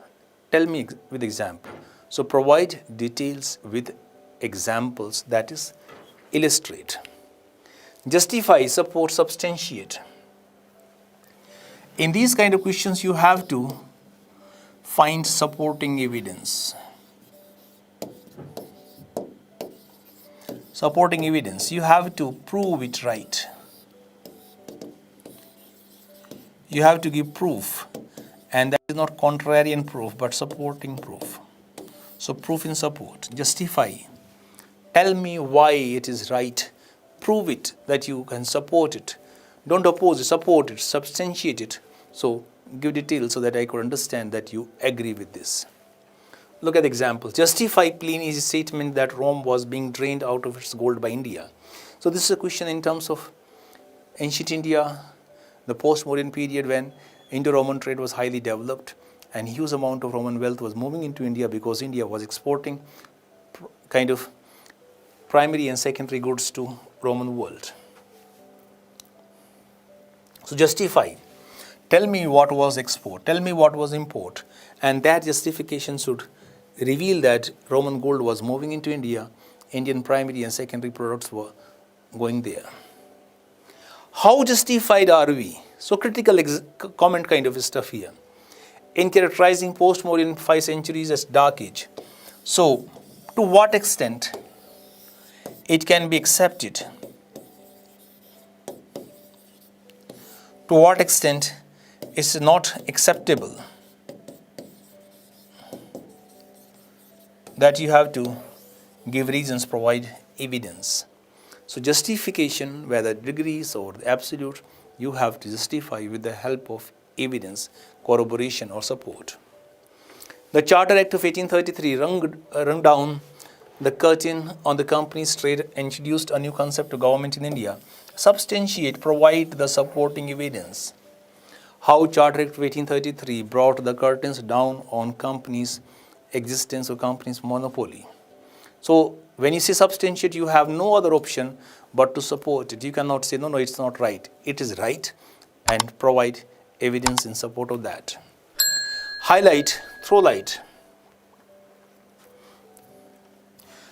tell me with example. So provide details with examples, that is illustrate. Justify, support, substantiate. In these kind of questions, you have to find supporting evidence. Supporting evidence, you have to prove it right. You have to give proof, and that is not contrarian proof, but supporting proof. So proof in support. Justify. Tell me why it is right. Prove it that you can support it. Don't oppose it, support it, substantiate it. So give details so that I could understand that you agree with this. Look at the example. Justify Pliny's statement that Rome was being drained out of its gold by India. So this is a question in terms of ancient India, the post-modern period when Indo-Roman trade was highly developed and huge amount of Roman wealth was moving into India because India was exporting kind of primary and secondary goods to Roman world. So justify. Tell me what was export. Tell me what was import. And that justification should reveal that Roman gold was moving into India. Indian primary and secondary products were going there. How justified are we? So critical comment kind of stuff here. In characterizing post-modern 5 centuries as dark age. So to what extent it can be accepted? To what extent it's not acceptable? That you have to give reasons, provide evidence. So justification, whether degrees or absolute, you have to justify with the help of evidence, corroboration or support. The Charter Act of 1833 rung down the curtain on the company's trade and introduced a new concept to government in India. Substantiate, provide the supporting evidence. How Charter Act of 1833 brought the curtains down on companies' existence or companies' monopoly. So when you say substantiate, you have no other option but to support it. You cannot say, no, it's not right. It is right, and provide evidence in support of that. Highlight, throw light.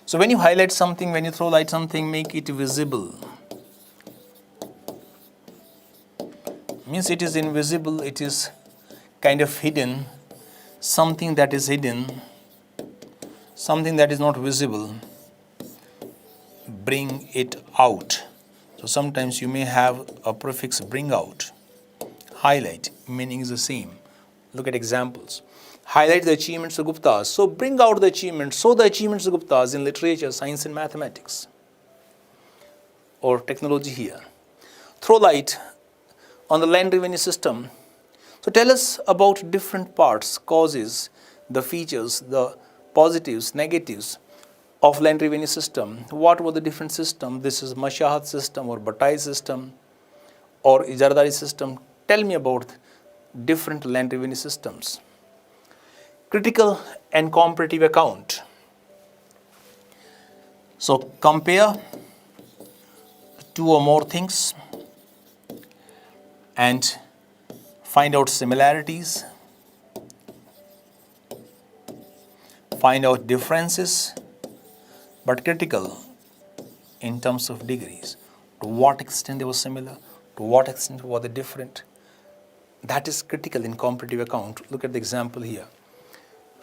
So when you highlight something, when you throw light something, make it visible. Means it is invisible, it is kind of hidden. Something that is hidden, something that is not visible, bring it out. So sometimes you may have a prefix bring out. Highlight, meaning is the same. Look at examples. Highlight the achievements of Guptas. So bring out the achievements. So the achievements of Guptas in literature, science and mathematics, or technology here. Throw light on the land revenue system. So tell us about different parts, causes, the features, the positives, negatives of land revenue system. What were the different systems? This is Mashahat system or Batai system or Ijardari system. Tell me about different land revenue systems. Critical and comparative account. So compare two or more things and find out similarities, find out differences, but critical in terms of degrees. To what extent they were similar, to what extent were they different. That is critical in comparative account. Look at the example here.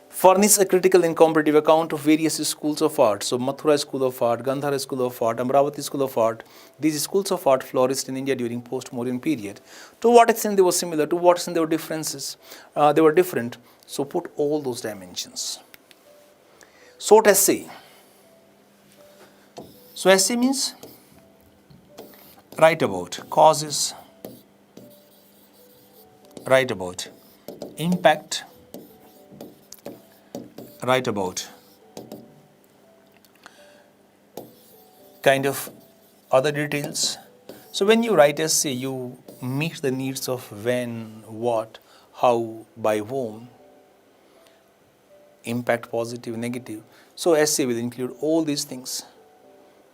Furnish a critical and comparative account of various schools of art. So Mathura School of Art, Gandhara School of Art, Amravati School of Art. These schools of art flourished in India during post-Mauryan period. To what extent they were similar, to what extent they were differences, they were different. So put all those dimensions. Short essay. So essay means write about causes, write about impact, write about kind of other details. So when you write essay, you meet the needs of when, what, how, by whom, impact, positive, negative. So essay will include all these things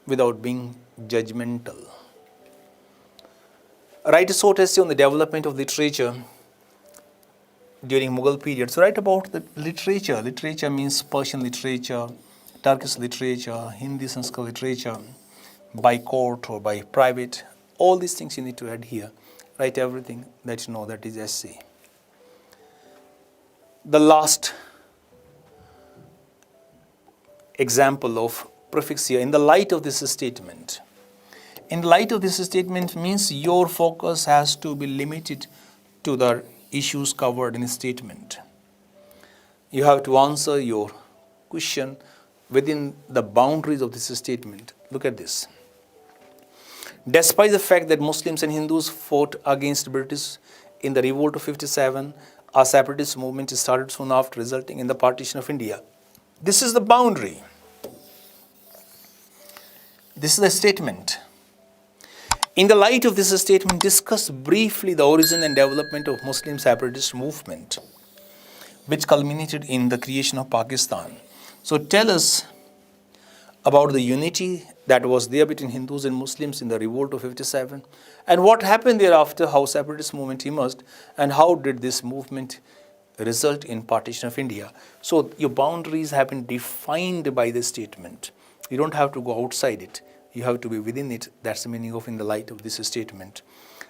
without being judgmental. Write a short essay on the development of literature during Mughal period. So write about the literature. Literature means Persian literature, Turkish literature, Hindi Sanskrit literature, by court or by private. All these things you need to add here. Write everything that you know, that is essay. The last example of prefix here, in the light of this statement. In light of this statement means your focus has to be limited to the issues covered in a statement. You have to answer your question within the boundaries of this statement. Look at this. Despite the fact that Muslims and Hindus fought against British in the revolt of 57, a separatist movement started soon after, resulting in the partition of India. This is the boundary. This is the statement. In the light of this statement, discuss briefly the origin and development of Muslim separatist movement, which culminated in the creation of Pakistan. So tell us about the unity that was there between Hindus and Muslims in the revolt of 57, and what happened thereafter, how separatist movement emerged, and how did this movement result in partition of India. So your boundaries have been defined by this statement. You don't have to go outside it. You have to be within it. That's the meaning of in the light of this statement.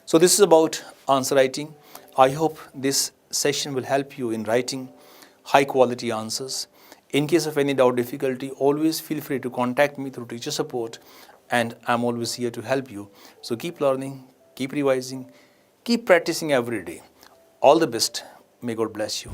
So this is about answer writing. I hope this session will help you in writing high quality answers. In case of any doubt, difficulty, always feel free to contact me through teacher support, and I'm always here to help you. So keep learning, keep revising, keep practicing every day. All the best. May God bless you.